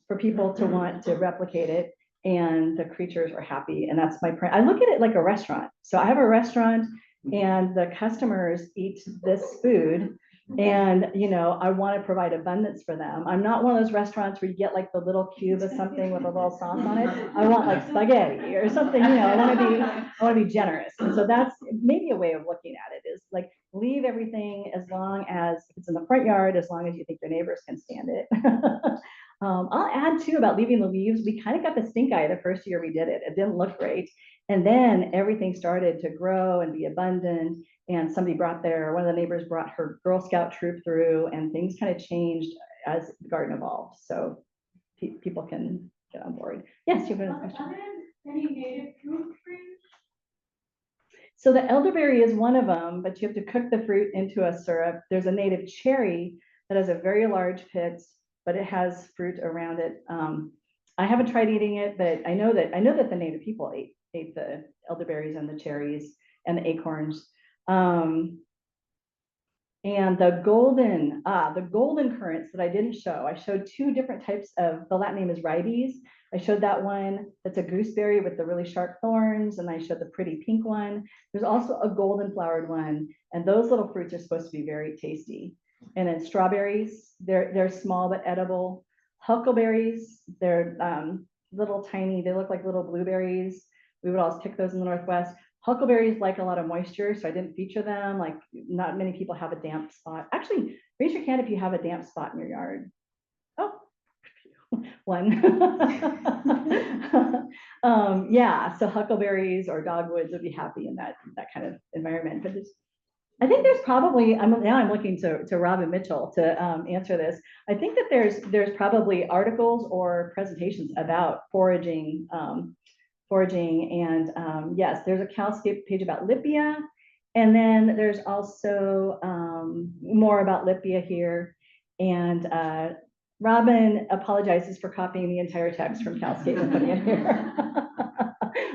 for people to want to replicate it, and the creatures are happy. And that's I look at it like a restaurant. So I have a restaurant and the customers eat this food, and I want to provide abundance for them. I'm not one of those restaurants where you get like the little cube of something with a little sauce on it. I want like spaghetti or something, I want to be generous. And so that's maybe a way of looking at it, is like leave everything as long as it's in the front yard, as long as you think your neighbors can stand it. I'll add too about leaving the leaves. We kind of got the stink eye the first year we did it. It didn't look great. And then everything started to grow and be abundant. And one of the neighbors brought her Girl Scout troop through, and things kind of changed as the garden evolved. So people can get on board. Yes, you have a question. Are there any native fruit trees? So the elderberry is one of them, but you have to cook the fruit into a syrup. There's a native cherry that has a very large pit, but it has fruit around it. I haven't tried eating it, but I know that the native people ate ate the elderberries and the cherries and the acorns. And the golden currants that I didn't show, I showed two different types of, the Latin name is ribes. I showed that one that's a gooseberry with the really sharp thorns, and I showed the pretty pink one. There's also a golden flowered one, and those little fruits are supposed to be very tasty. And then strawberries, they're small but edible. Huckleberries, they're little tiny, they look like little blueberries. We would always pick those in the Northwest. Huckleberries like a lot of moisture, so I didn't feature them. Like, not many people have a damp spot. Actually, raise your hand if you have a damp spot in your yard. Oh, one. Yeah, so huckleberries or dogwoods would be happy in that kind of environment. But I think there's probably, I'm looking to Robin Mitchell to answer this. I think that there's probably articles or presentations about foraging, and yes, there's a CalScape page about Lipia, and then there's also more about Lipia here. And Robin apologizes for copying the entire text from CalScape and putting it here.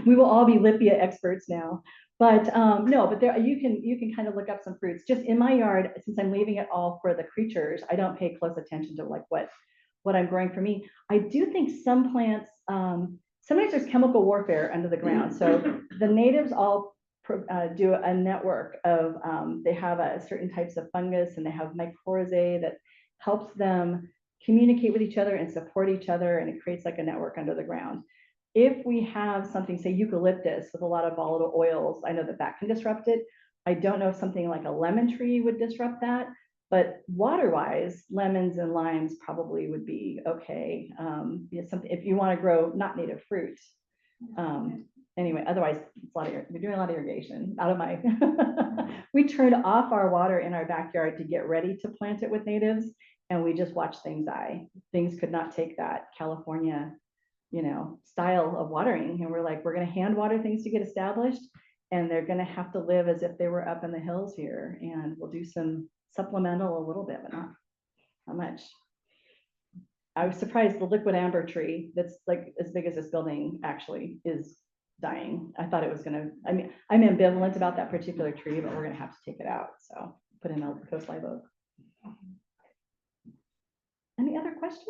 We will all be Lipia experts now. But no, but there you can kind of look up some fruits. Just in my yard, since I'm leaving it all for the creatures, I don't pay close attention to like what I'm growing for me. I do think some plants, sometimes there's chemical warfare under the ground. So the natives all do a network of, they have certain types of fungus, and they have mycorrhizae that helps them communicate with each other and support each other, and it creates like a network under the ground. If we have something, say eucalyptus with a lot of volatile oils, I know that can disrupt it. I don't know if something like a lemon tree would disrupt that, but water-wise, lemons and limes probably would be okay. Something if you want to grow not native fruit. Anyway, otherwise, we're doing a lot of irrigation. Out of my, we turned off our water in our backyard to get ready to plant it with natives, and we just watched things die. Things could not take that California, style of watering. And we're like, we're going to hand water things to get established, and they're going to have to live as if they were up in the hills here. And we'll do some supplemental a little bit, but not much. I was surprised the liquid amber tree that's like as big as this building actually is dying. I thought it was gonna, I'm ambivalent about that particular tree, but we're gonna have to take it out. So put in a coast live oak. Any other questions?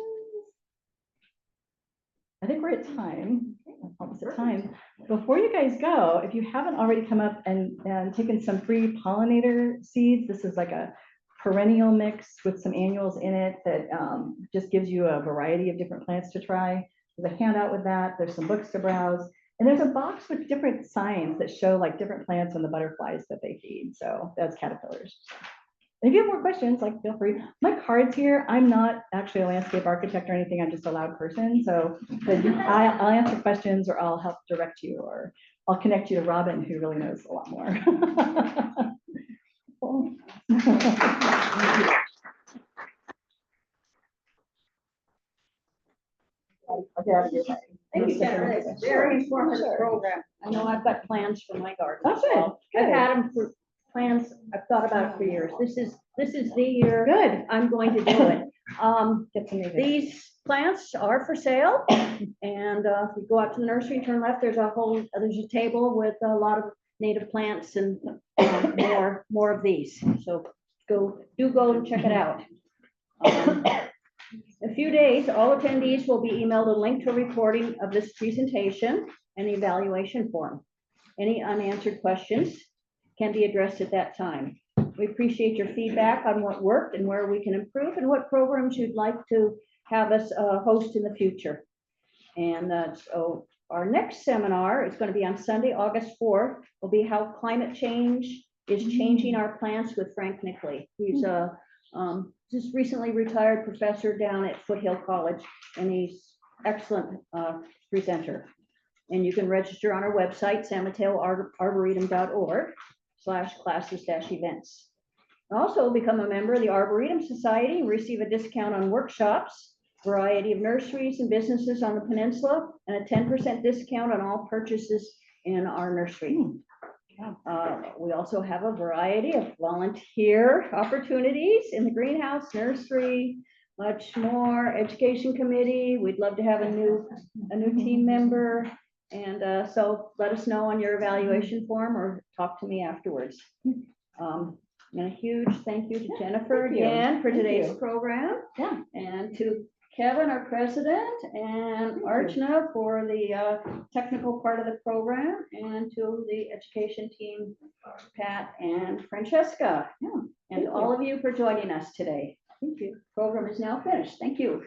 I think we're at time. Almost at time. Before you guys go, if you haven't already come up and taken some free pollinator seeds, this is like a perennial mix with some annuals in it that just gives you a variety of different plants to try. There's a handout with that. There's some books to browse. And there's a box with different signs that show like different plants and the butterflies that they feed. So that's caterpillars. And if you have more questions, like feel free. My card's here. I'm not actually a landscape architect or anything. I'm just a loud person. So I'll answer questions, or I'll help direct you, or I'll connect you to Robin, who really knows a lot more. Thank you, Jennifer. It's a very informative program. I know I've got plans for my garden as Oh, good, well. I've had them for plans. I've thought about it for years. This is the year. Good. I'm going to do it. Get some natives. These plants are for sale, and if you go out to the nursery, turn left, there's a table with a lot of native plants and more of these. So go and check it out. A few days, all attendees will be emailed a link to a recording of this presentation and the evaluation form. Any unanswered questions can be addressed at that time. We appreciate your feedback on what worked and where we can improve, and what programs you'd like to have us host in the future. And so our next seminar is going to be on Sunday, August 4th. Will be how climate change is changing our plants with Frank Nickley. He's a just recently retired professor down at Foothill College, and he's excellent presenter. And you can register on our website, sanmateloarboretum.org/classes-events. Also become a member of the Arboretum Society and receive a discount on workshops, variety of nurseries and businesses on the peninsula, and a 10% discount on all purchases in our nursery. We also have a variety of volunteer opportunities in the greenhouse, nursery, much more, education committee. We'd love to have a new team member. And so let us know on your evaluation form or talk to me afterwards. And a huge thank you to Jennifer Thank you. again for Thank today's you. program. Yeah. And to Kevin, our president, and Thank you. Archana for the technical part of the program, and to the education team, Pat and Francesca. Yeah, And thank all of you for joining us today. Thank you. Program is now finished. Thank you.